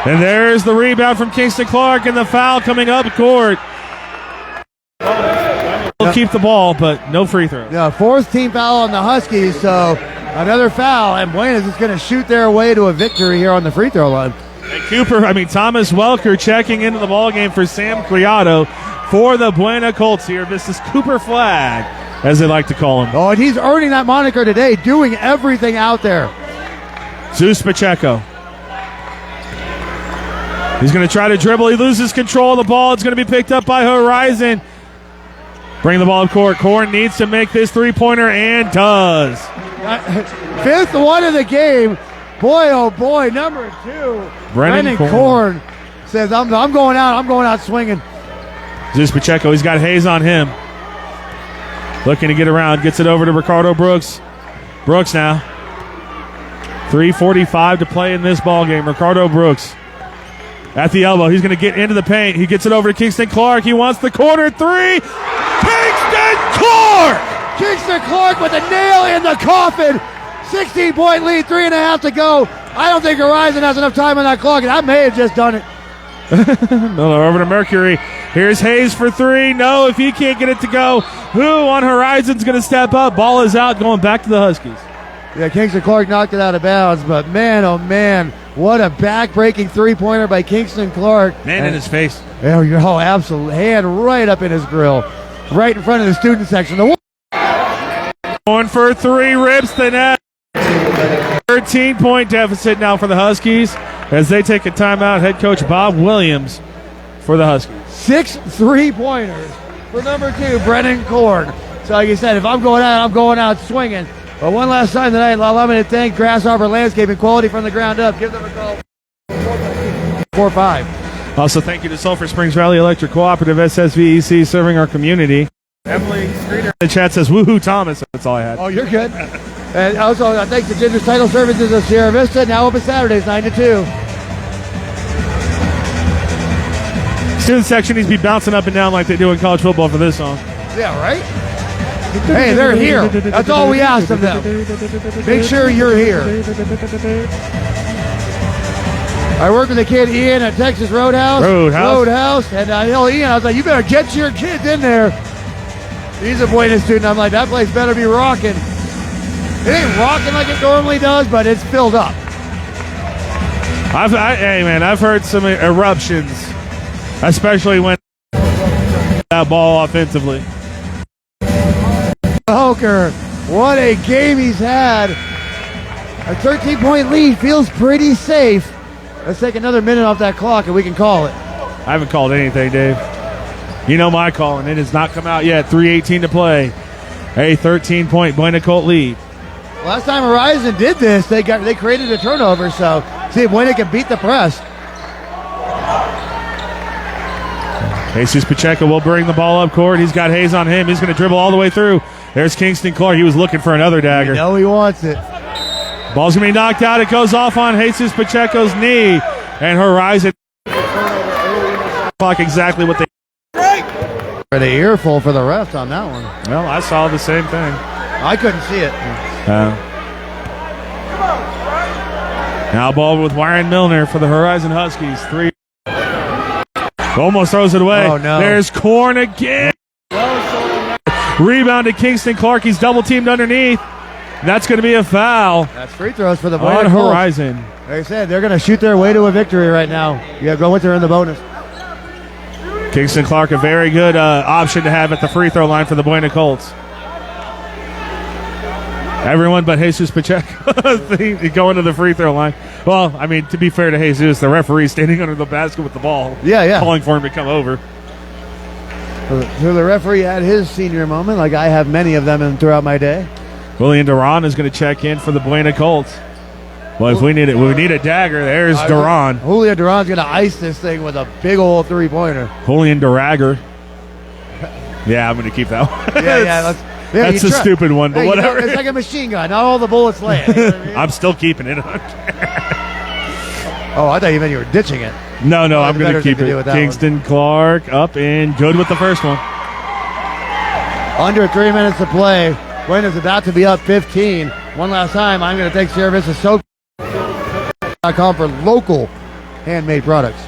And there's the rebound from Kingston Clark, and the foul coming up court. We'll keep the ball, but no free throw. Yeah, fourth team foul on the Huskies, so another foul, and Buena's just going to shoot their way to a victory here on the free throw line. And Thomas Welker checking into the ball game for Sam Criado for the Buena Colts here. This is Cooper Flag, as they like to call him. Oh, and he's earning that moniker today, doing everything out there. Zeus Pacheco. He's going to try to dribble. He loses control of the ball. It's going to be picked up by Horizon. Bring the ball up court. Korn needs to make this three-pointer and does. Fifth one of the game. Boy, oh boy, number 2. Brennan Korn says, I'm going out swinging. Zeus Pacheco, he's got Hayes on him. Looking to get around. Gets it over to Ricardo Brooks. Brooks now. 3:45 to play in this ball game. Ricardo Brooks at the elbow. He's going to get into the paint. He gets it over to Kingston Clark. He wants the corner three. Kingston Clark! Kingston Clark with a nail in the coffin. 16-point lead, 3.5 to go. I don't think Horizon has enough time on that clock, and I may have just done it. No, over to Mercury. Here's Hayes for three. No, if he can't get it to go, who on Horizon's going to step up? Ball is out, going back to the Huskies. Yeah, Kingston Clark knocked it out of bounds, but man, oh man, what a back-breaking three-pointer by Kingston Clark. Man in his face. Oh, absolutely. Hand right up in his grill, right in front of the student section. Going for three, rips the net. 13-point deficit now for the Huskies as they take a timeout. Head coach Bob Williams for the Huskies. 6 3-pointers for number 2, Brennan Korn. So like you said, if I'm going out swinging. But one last time tonight, allow me to thank Grasshopper Landscaping, quality from the ground up. Give them a call. 4-5. Also, thank you to Sulphur Springs Valley Electric Cooperative, SSVEC, serving our community. Emily Streeter in the chat says, woohoo, Thomas. That's all I had. Oh, you're good. And also, thanks to Ginger's Title Services of Sierra Vista, now open Saturdays, 9 to 2. Student section needs to be bouncing up and down like they do in college football for this song. Yeah, right? Hey, they're here. That's all we asked of them. Make sure you're here. I work with a kid, Ian, at Texas Roadhouse. And I tell Ian, I was like, you better get your kids in there. He's a Buena student. I'm like, that place better be rocking. It ain't rocking like it normally does, but it's filled up. I've heard some eruptions, especially when that ball offensively. Hoker, what a game he's had. A 13-point lead feels pretty safe. Let's take another minute off that clock and we can call it. I haven't called anything, Dave. You know my call, and it has not come out yet. 3:18 to play. A 13-point Buena Colt lead. Last time Horizon did this, they created a turnover, so see if Buena can beat the press. Jesus Pacheco will bring the ball up court. He's got Hayes on him. He's going to dribble all the way through. There's Kingston Clark. He was looking for another dagger. You know he wants it. Ball's going to be knocked out. It goes off on Jesus Pacheco's knee. And Horizon clock exactly what they... For the earful for the refs on that one. Well, I saw the same thing. I couldn't see it. Now ball with Warren Milner for the Horizon Huskies. 3. Almost throws it away. Oh, no. There's Korn again. Rebound to Kingston Clark. He's double teamed underneath. That's going to be a foul. That's free throws for the on Horizon. Like I said, they're going to shoot their way to a victory right now. You got to go with her in the bonus. Kingston Clark, a very good option to have at the free throw line for the Buena Colts. Everyone but Jesus Pacheco going to the free throw line. Well, I mean, to be fair to Jesus, the referee standing under the basket with the ball. Yeah. Calling for him to come over. So the referee had his senior moment, like I have many of them throughout my day. Julian Duran is going to check in for the Buena Colts. Well, if we need a dagger, there's Duran. Julian Duran's going to ice this thing with a big old three-pointer. Julian Duragger. Yeah, I'm going to keep that one. That's a stupid one, but whatever. It's like a machine gun. Not all the bullets land. You know what I mean? I'm still keeping it. Oh, I thought you were ditching it. No, I'm going better to keep thing to do it. with that Kingston Clark up and good with the first one. Under 3 minutes to play. Buena's about to be up 15. One last time, I'm going to take service of soap.com for local handmade products.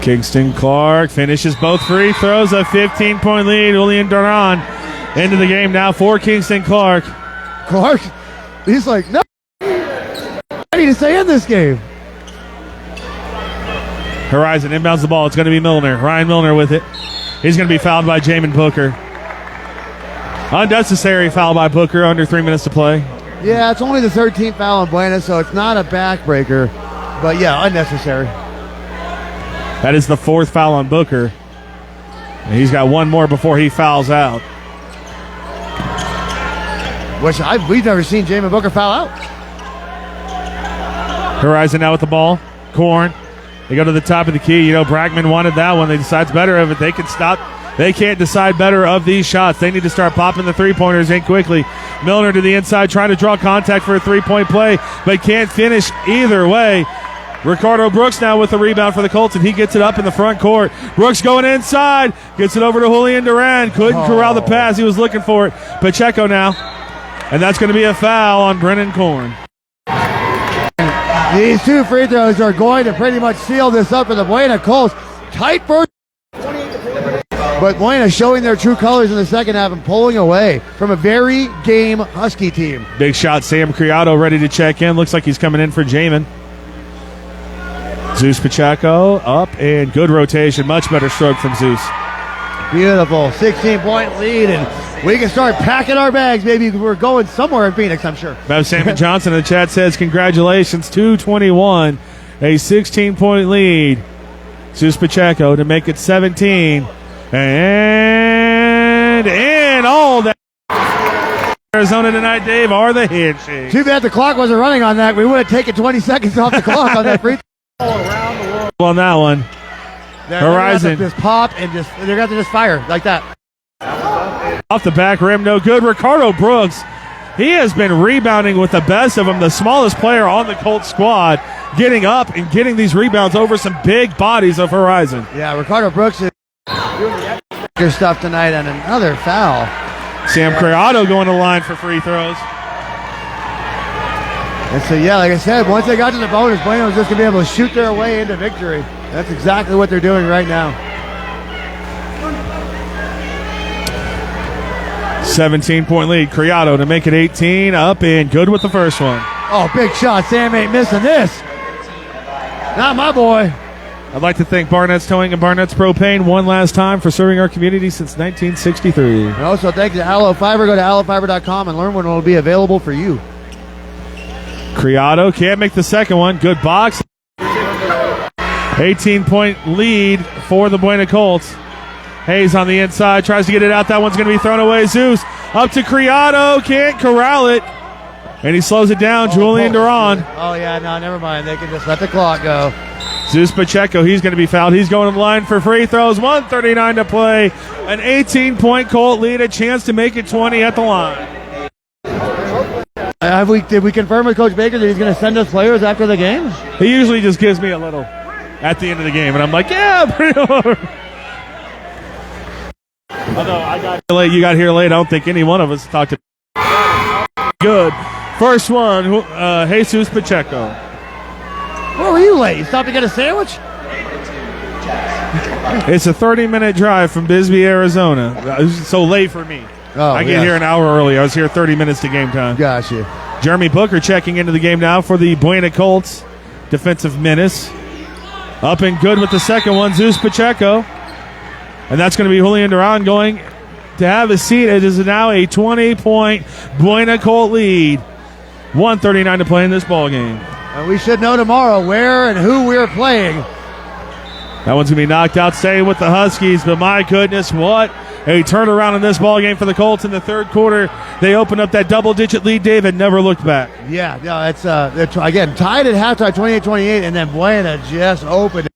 Kingston Clark finishes both free throws. A 15-point lead. Julian Duran into the game now for Kingston Clark. Clark, he's like, no, I need to stay in this game. Horizon inbounds the ball. It's going to be Milner. Ryan Milner with it. He's going to be fouled by Jamin Booker. Unnecessary foul by Booker. Under 3 minutes to play. Yeah, it's only the 13th foul on Buena, so it's not a backbreaker. But yeah, unnecessary. That is the fourth foul on Booker. And he's got one more before he fouls out. We've never seen Jamin Booker foul out. Horizon now with the ball. Korn. They go to the top of the key. You know, Bragman wanted that one. They decides better of it. They can stop. They can't decide better of these shots. They need to start popping the three-pointers in quickly. Milner to the inside, trying to draw contact for a three-point play, but can't finish either way. Ricardo Brooks now with the rebound for the Colts, and he gets it up in the front court. Brooks going inside, gets it over to Julian Duran. Couldn't corral the pass. He was looking for it. Pacheco now, and that's going to be a foul on Brennan Korn. These two free throws are going to pretty much seal this up for the Buena Colts. Tight first. But Buena showing their true colors in the second half and pulling away from a very game Husky team. Big shot, Sam Criado ready to check in. Looks like he's coming in for Jamin. Zeus Pacheco up and good rotation. Much better stroke from Zeus. Beautiful. 16-point lead, and we can start packing our bags. Maybe we're going somewhere in Phoenix, I'm sure. Bev Salmon Johnson in the chat says, congratulations, 221. A 16-point lead. Zeus Pacheco to make it 17. And in all that Arizona tonight, Dave, are the handshakes. Too bad the clock wasn't running on that. We would have taken 20 seconds off the clock on that free throw. On that one. Horizon. Just pop and they're going to just fire like that. Off the back rim, no good. Ricardo Brooks, he has been rebounding with the best of them, the smallest player on the Colts squad, getting up and getting these rebounds over some big bodies of Horizon. Yeah, Ricardo Brooks is doing the extra stuff tonight, and another foul. Sam Criado going to the line for free throws. And so, yeah, like I said, once they got to the bonus, Buena was just going to be able to shoot their way into victory. That's exactly what they're doing right now. 17-point lead. Criado to make it 18. Up and good with the first one. Oh, big shot. Sam ain't missing this. Not my boy. I'd like to thank Barnett's Towing and Barnett's Propane one last time for serving our community since 1963. And also, thank you to Aloe Fiber. Go to aloefiber.com and learn when it will be available for you. Criado can't make the second one. Good box. 18-point lead for the Buena Colts. Hayes on the inside, tries to get it out. That one's going to be thrown away. Zeus up to Criado, can't corral it. And he slows it down. Julian Duran. Oh, yeah, no, never mind. They can just let the clock go. Zeus Pacheco, he's going to be fouled. He's going to the line for free throws. 1:39 to play. An 18-point Colt lead, a chance to make it 20 at the line. Did we confirm with Coach Baker that he's going to send us players after the game? He usually just gives me a little at the end of the game, and I'm like, yeah, pretty hard. Although I got here late, you got here late. I don't think any one of us talked to. Good. First one, Jesus Pacheco. Where were you late? You stopped to get a sandwich? It's a 30-minute drive from Bisbee, Arizona. It was so late for me. Oh, I get here an hour early. I was here 30 minutes to game time. Gotcha. Jeremy Booker checking into the game now for the Buena Colts. Defensive menace. Up and good with the second one, Zeus Pacheco. And that's going to be Julian Duran going to have a seat. It is now a 20-point Buena Colt lead. 1:39 to play in this ball game. And we should know tomorrow where and who we're playing. That one's going to be knocked out, staying with the Huskies. But my goodness, what a turnaround in this ball game for the Colts in the third quarter. They opened up that double-digit lead, Dave, and never looked back. Yeah, no, it's again tied at halftime, 28-28, and then Buena just opened.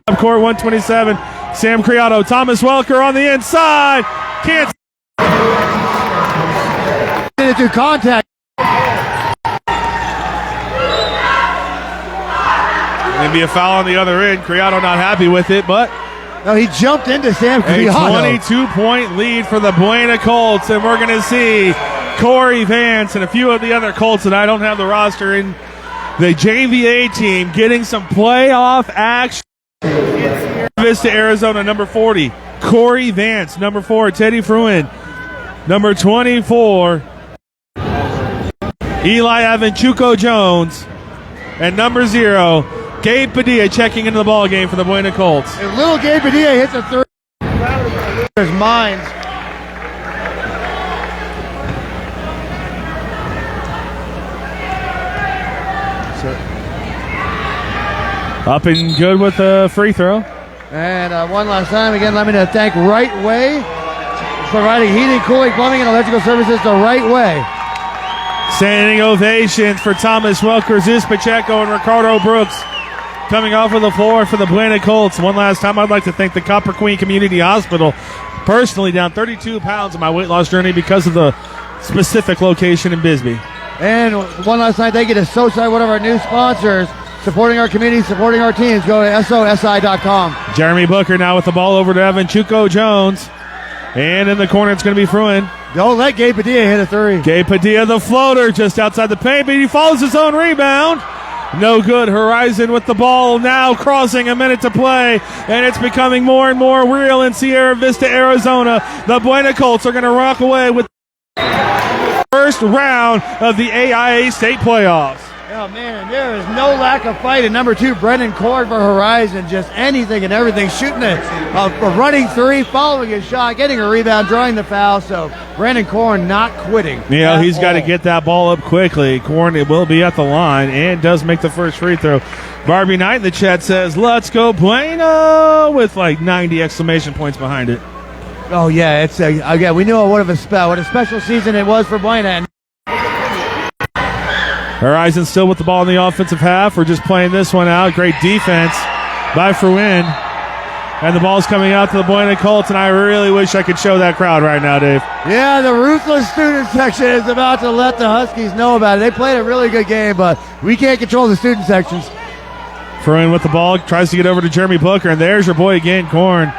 Of Court 127, Sam Criado, Thomas Welker on the inside. Can't. Into contact. Going to be a foul on the other end. Criado not happy with it, but No, he jumped into Sam a Criado. 22-point lead for the Buena Colts, and we're going to see Corey Vance and a few of the other Colts that I don't have the roster in the JVA team getting some playoff action. Vista, Arizona, number 40. Corey Vance, number 4. Teddy Fruin, number 24. Eli Avanchuco Jones, and number 0, Gabe Padilla checking into the ball game for the Buena Colts. And little Gabe Padilla hits a third. There's mines. Up and good with the free throw. And one last time, again, let me thank Right Way, providing heating, cooling, plumbing, and electrical services the right way. Standing ovations for Thomas Welker, Zeus Pacheco, and Ricardo Brooks coming off of the floor for the Buena Colts. One last time, I'd like to thank the Copper Queen Community Hospital. Personally, down 32 pounds on my weight loss journey because of the specific location in Bisbee. And one last time, thank you to SoSci, one of our new sponsors, supporting our community, supporting our teams. Go to SOSI.com. Jeremy Booker now with the ball over to Avanchuco Jones. And in the corner, it's going to be Fruin. Don't let Gabe Padilla hit a three. Gabe Padilla, the floater, just outside the paint, but he follows his own rebound. No good. Horizon with the ball now crossing, a minute to play, and it's becoming more and more real in Sierra Vista, Arizona. The Buena Colts are going to rock away with the first round of the AIA state playoffs. Oh, man, there is no lack of fight. And number 2, Brendan Cord for Horizon, just anything and everything, shooting a running three, following his shot, getting a rebound, drawing the foul. So Brendan Cord not quitting. Yeah, he's got to get that ball up quickly. Cord will be at the line and does make the first free throw. Barbie Knight in the chat says, "Let's go Buena," with like 90 exclamation points behind it. Oh, yeah, it's again, we know what a special season it was for Buena. And Horizon still with the ball in the offensive half. We're just playing this one out. Great defense by Fruin. And the ball's coming out to the Buena Colts, and I really wish I could show that crowd right now, Dave. yeah, the ruthless student section is about to let the Huskies know about it. They played a really good game, but we can't control the student sections. Fruin with the ball, tries to get over to Jeremy Booker, and there's your boy again, Korn.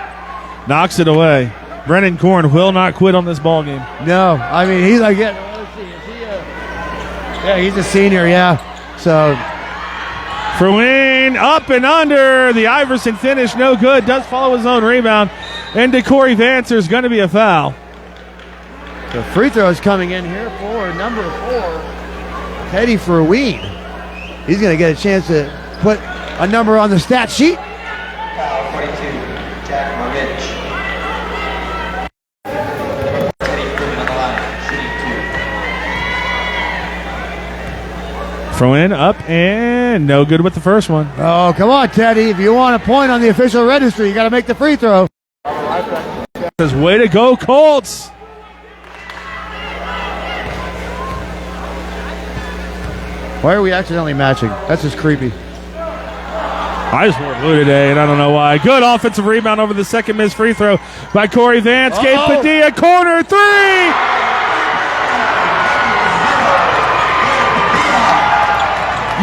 Knocks it away. Brennan Korn will not quit on this ball game. No, I mean, he's like, let's see, is he yeah, he's a senior, yeah. So Fruin up and under. The Iverson finish, no good. Does follow his own rebound. And to Corey Vance, there's going to be a foul. the free throw is coming in here for number 4, Teddy Fruin. He's going to get a chance to put a number on the stat sheet. Foul 42, Jack Morich. Teddy Fruin on the line, shooting 2. Fruin up and no good with the first one. Oh, come on, Teddy. If you want a point on the official registry, you got to make the free throw. Says, way to go, Colts. Why are we accidentally matching? That's just creepy. I just wore blue today, and I don't know why. Good offensive rebound over the second missed free throw by Corey Vance. Gabe Padilla, corner 3.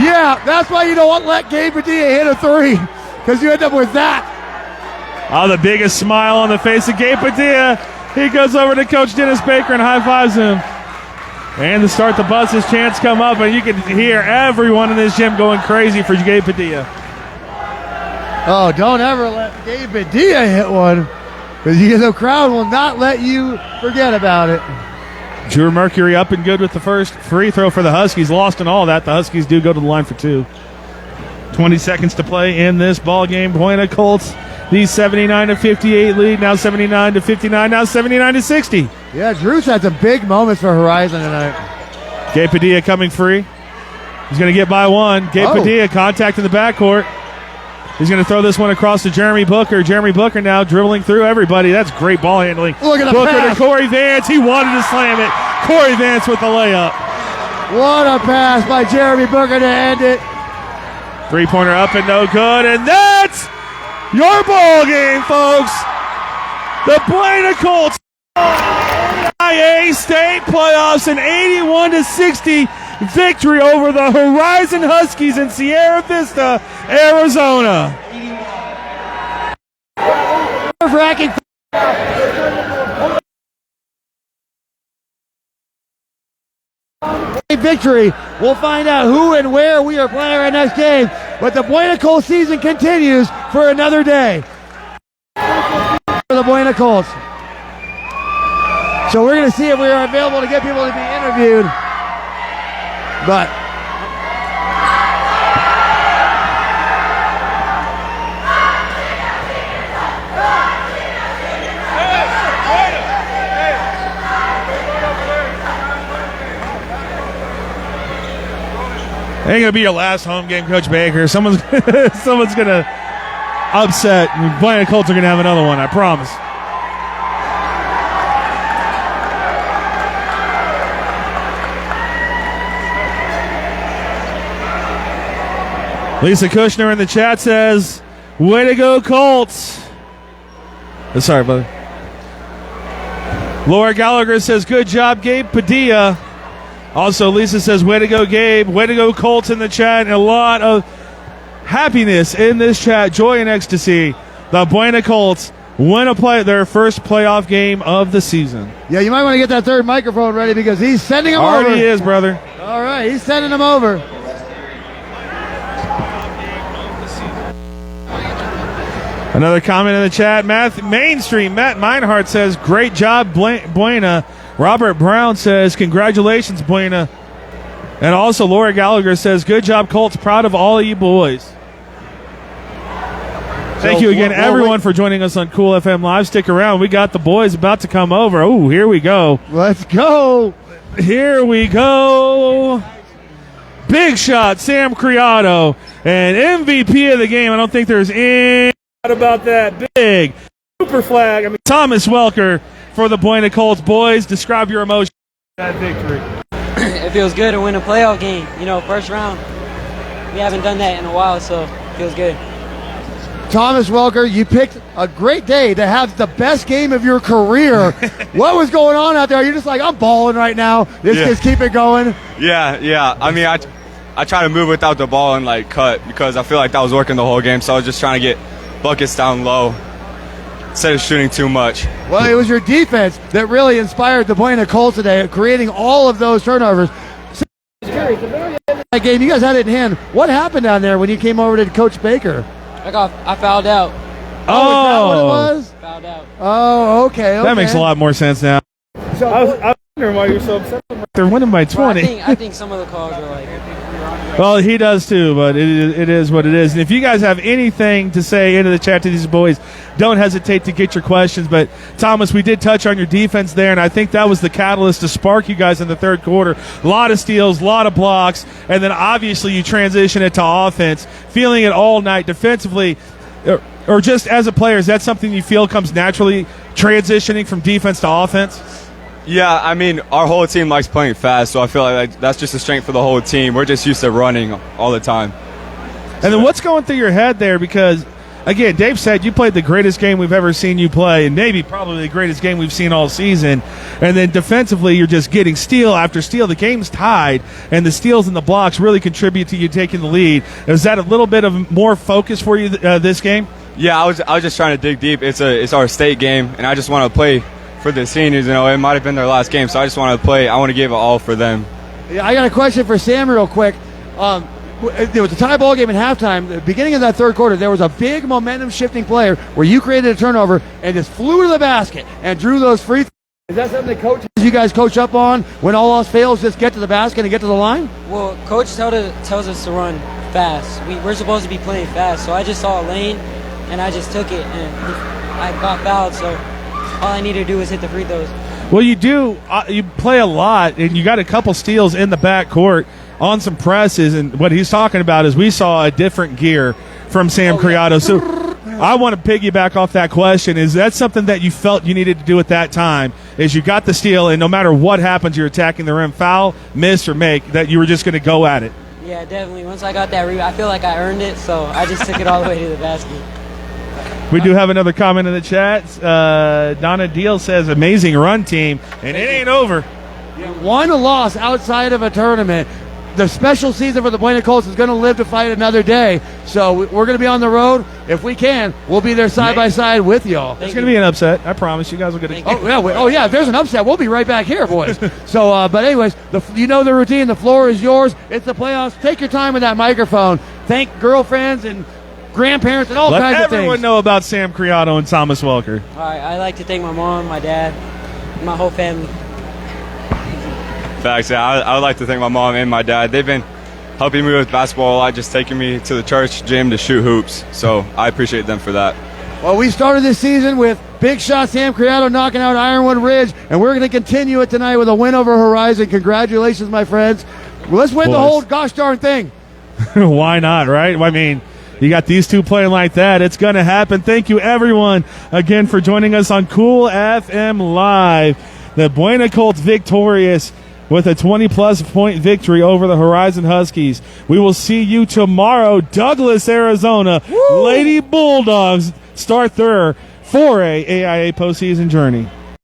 Yeah, that's why you don't let Gabe Padilla hit a 3, because you end up with that. Oh, the biggest smile on the face of Gabe Padilla. He goes over to Coach Dennis Baker and high-fives him. And to start the bus, his chance come up, and you can hear everyone in this gym going crazy for Gabe Padilla. Oh, don't ever let Gabe Padilla hit one, because the crowd will not let you forget about it. Drew Mercury up and good with the first free throw for the Huskies. Lost in all that. The Huskies do go to the line for 2. 20 seconds to play in this ball game. Buena Colts, the 79-58 lead. Now 79-59. Now 79-60. Yeah, Drew's had some big moments for Horizon tonight. Gabe Padilla coming free. He's going to get by one. Gabe Padilla contact in the backcourt. He's going to throw this one across to Jeremy Booker. Jeremy Booker now dribbling through everybody. That's great ball handling. Look at the Booker pass. to Corey Vance. He wanted to slam it. Corey Vance with the layup. What a pass by Jeremy Booker to end it. Three-pointer up and no good. And that's your ball game, folks. The BUENA Colts AIA State playoffs, an 81-60 victory over the Horizon Huskies in Sierra Vista, Arizona. Nerve-wracking victory. We'll find out who and where we are playing our next game, but the BUENA Colts season continues for another day for the BUENA Colts. So we're going to see if we are available to get people to be interviewed, but Ain't gonna be your last home game, Coach Baker. Someone's gonna upset. BUENA Colts are gonna have another one, I promise. Lisa Kushner in the chat says, "Way to go, Colts." Sorry, brother. Laura Gallagher says, "Good job, Gabe Padilla." Also, Lisa says, "Way to go, Gabe." Way to go, Colts in the chat. And a lot of happiness in this chat, joy and ecstasy. The BUENA Colts win their first playoff game of the season. Yeah, you might want to get that third microphone ready because he's sending them over. Already is, brother. All right, he's sending them over. Another comment in the chat. Mainstream Matt Meinhardt says, "Great job, BUENA." Robert Brown says, "Congratulations, BUENA." And also Laura Gallagher says, "Good job, Colts. Proud of all of you boys." Thank you again, everyone, for joining us on Cool FM Live. Stick around. We got the boys about to come over. Oh, here we go. Let's go. Here we go. Big shot, Sam Criado. And MVP of the game. I don't think there's any doubt about that. Big super flag. Thomas Welker for the BUENA Colts. Boys, describe your emotion that victory. It feels good to win a playoff game. You know, first round. We haven't done that in a while, so it feels good. Thomas Welker, you picked a great day to have the best game of your career. What was going on out there? You're just like, I'm balling right now. Just keep it going. Yeah. I mean, I try to move without the ball and like cut because I feel like that was working the whole game. So I was just trying to get buckets down low instead of shooting too much. Well, it was your defense that really inspired the BUENA Colts today, creating all of those turnovers. That game, you guys had it in hand. What happened down there when you came over to Coach Baker? I fouled out. Oh, is that what it was? Fouled out. Oh, okay. That makes a lot more sense now. So, I was wondering why you're so upset. They're winning by 20. Well, I think some of the calls were like... Well, he does too, but it is what it is. And if you guys have anything to say into the chat to these boys, don't hesitate to get your questions. But, Thomas, we did touch on your defense there, and I think that was the catalyst to spark you guys in the third quarter. A lot of steals, a lot of blocks, and then obviously you transition it to offense, feeling it all night defensively. Or just as a player, is that something you feel comes naturally, transitioning from defense to offense? Yeah, I mean, our whole team likes playing fast, so I feel like that's just a strength for the whole team. We're just used to running all the time. And then what's going through your head there? Because, again, Dave said you played the greatest game we've ever seen you play, and maybe probably the greatest game we've seen all season. And then defensively, you're just getting steal after steal. The game's tied, and the steals and the blocks really contribute to you taking the lead. Is that a little bit of more focus for you this game? Yeah, I was just trying to dig deep. It's our state game, and I just want to play for the seniors. You know, it might have been their last game, so I just want to play. I want to give it all for them. Yeah, I got a question for Sam real quick. There was a tie ball game at halftime. The beginning of that third quarter, there was a big momentum-shifting player where you created a turnover and just flew to the basket and drew those free throws. Is that something that you guys coach up on? When all else fails, just get to the basket and get to the line? Well, Coach tells us to run fast. We're supposed to be playing fast, so I just saw a lane, and I just took it, and I got fouled, so all I need to do is hit the free throws. Well, you do. You play a lot, and you got a couple steals in the back court on some presses. And what he's talking about is we saw a different gear from Sam Criado. So I want to piggyback off that question. Is that something that you felt you needed to do at that time? Is you got the steal, and no matter what happens, you're attacking the rim, foul, miss, or make, that you were just going to go at it? Yeah, definitely. Once I got that rebound, I feel like I earned it, so I just took it all the way to the basket. We do have another comment in the chat. Donna Deal says, amazing run team, and it ain't over. One loss outside of a tournament. The special season for the Buena Colts is going to live to fight another day. So we're going to be on the road. If we can, we'll be there side by side with y'all. It's going to be an upset. I promise you guys will get it. Oh yeah. If there's an upset, we'll be right back here, boys. So, but anyways, you know the routine. The floor is yours. It's the playoffs. Take your time with that microphone. Thank girlfriends and grandparents and all kinds of things. Let everyone know about Sam Criado and Thomas Welker. All right, I'd like to thank my mom, my dad, and my whole family. Facts. Yeah, I would like to thank my mom and my dad. They've been helping me with basketball a lot, just taking me to the church gym to shoot hoops. So I appreciate them for that. Well, we started this season with big shot Sam Criado knocking out Ironwood Ridge, and we're going to continue it tonight with a win over Horizon. Congratulations, my friends. Let's win the whole gosh darn thing. Why not, right? I mean, you got these two playing like that. It's going to happen. Thank you, everyone, again for joining us on Cool FM Live. The Buena Colts victorious with a 20-plus point victory over the Horizon Huskies. We will see you tomorrow, Douglas, Arizona. Woo! Lady Bulldogs start their 4A AIA postseason journey.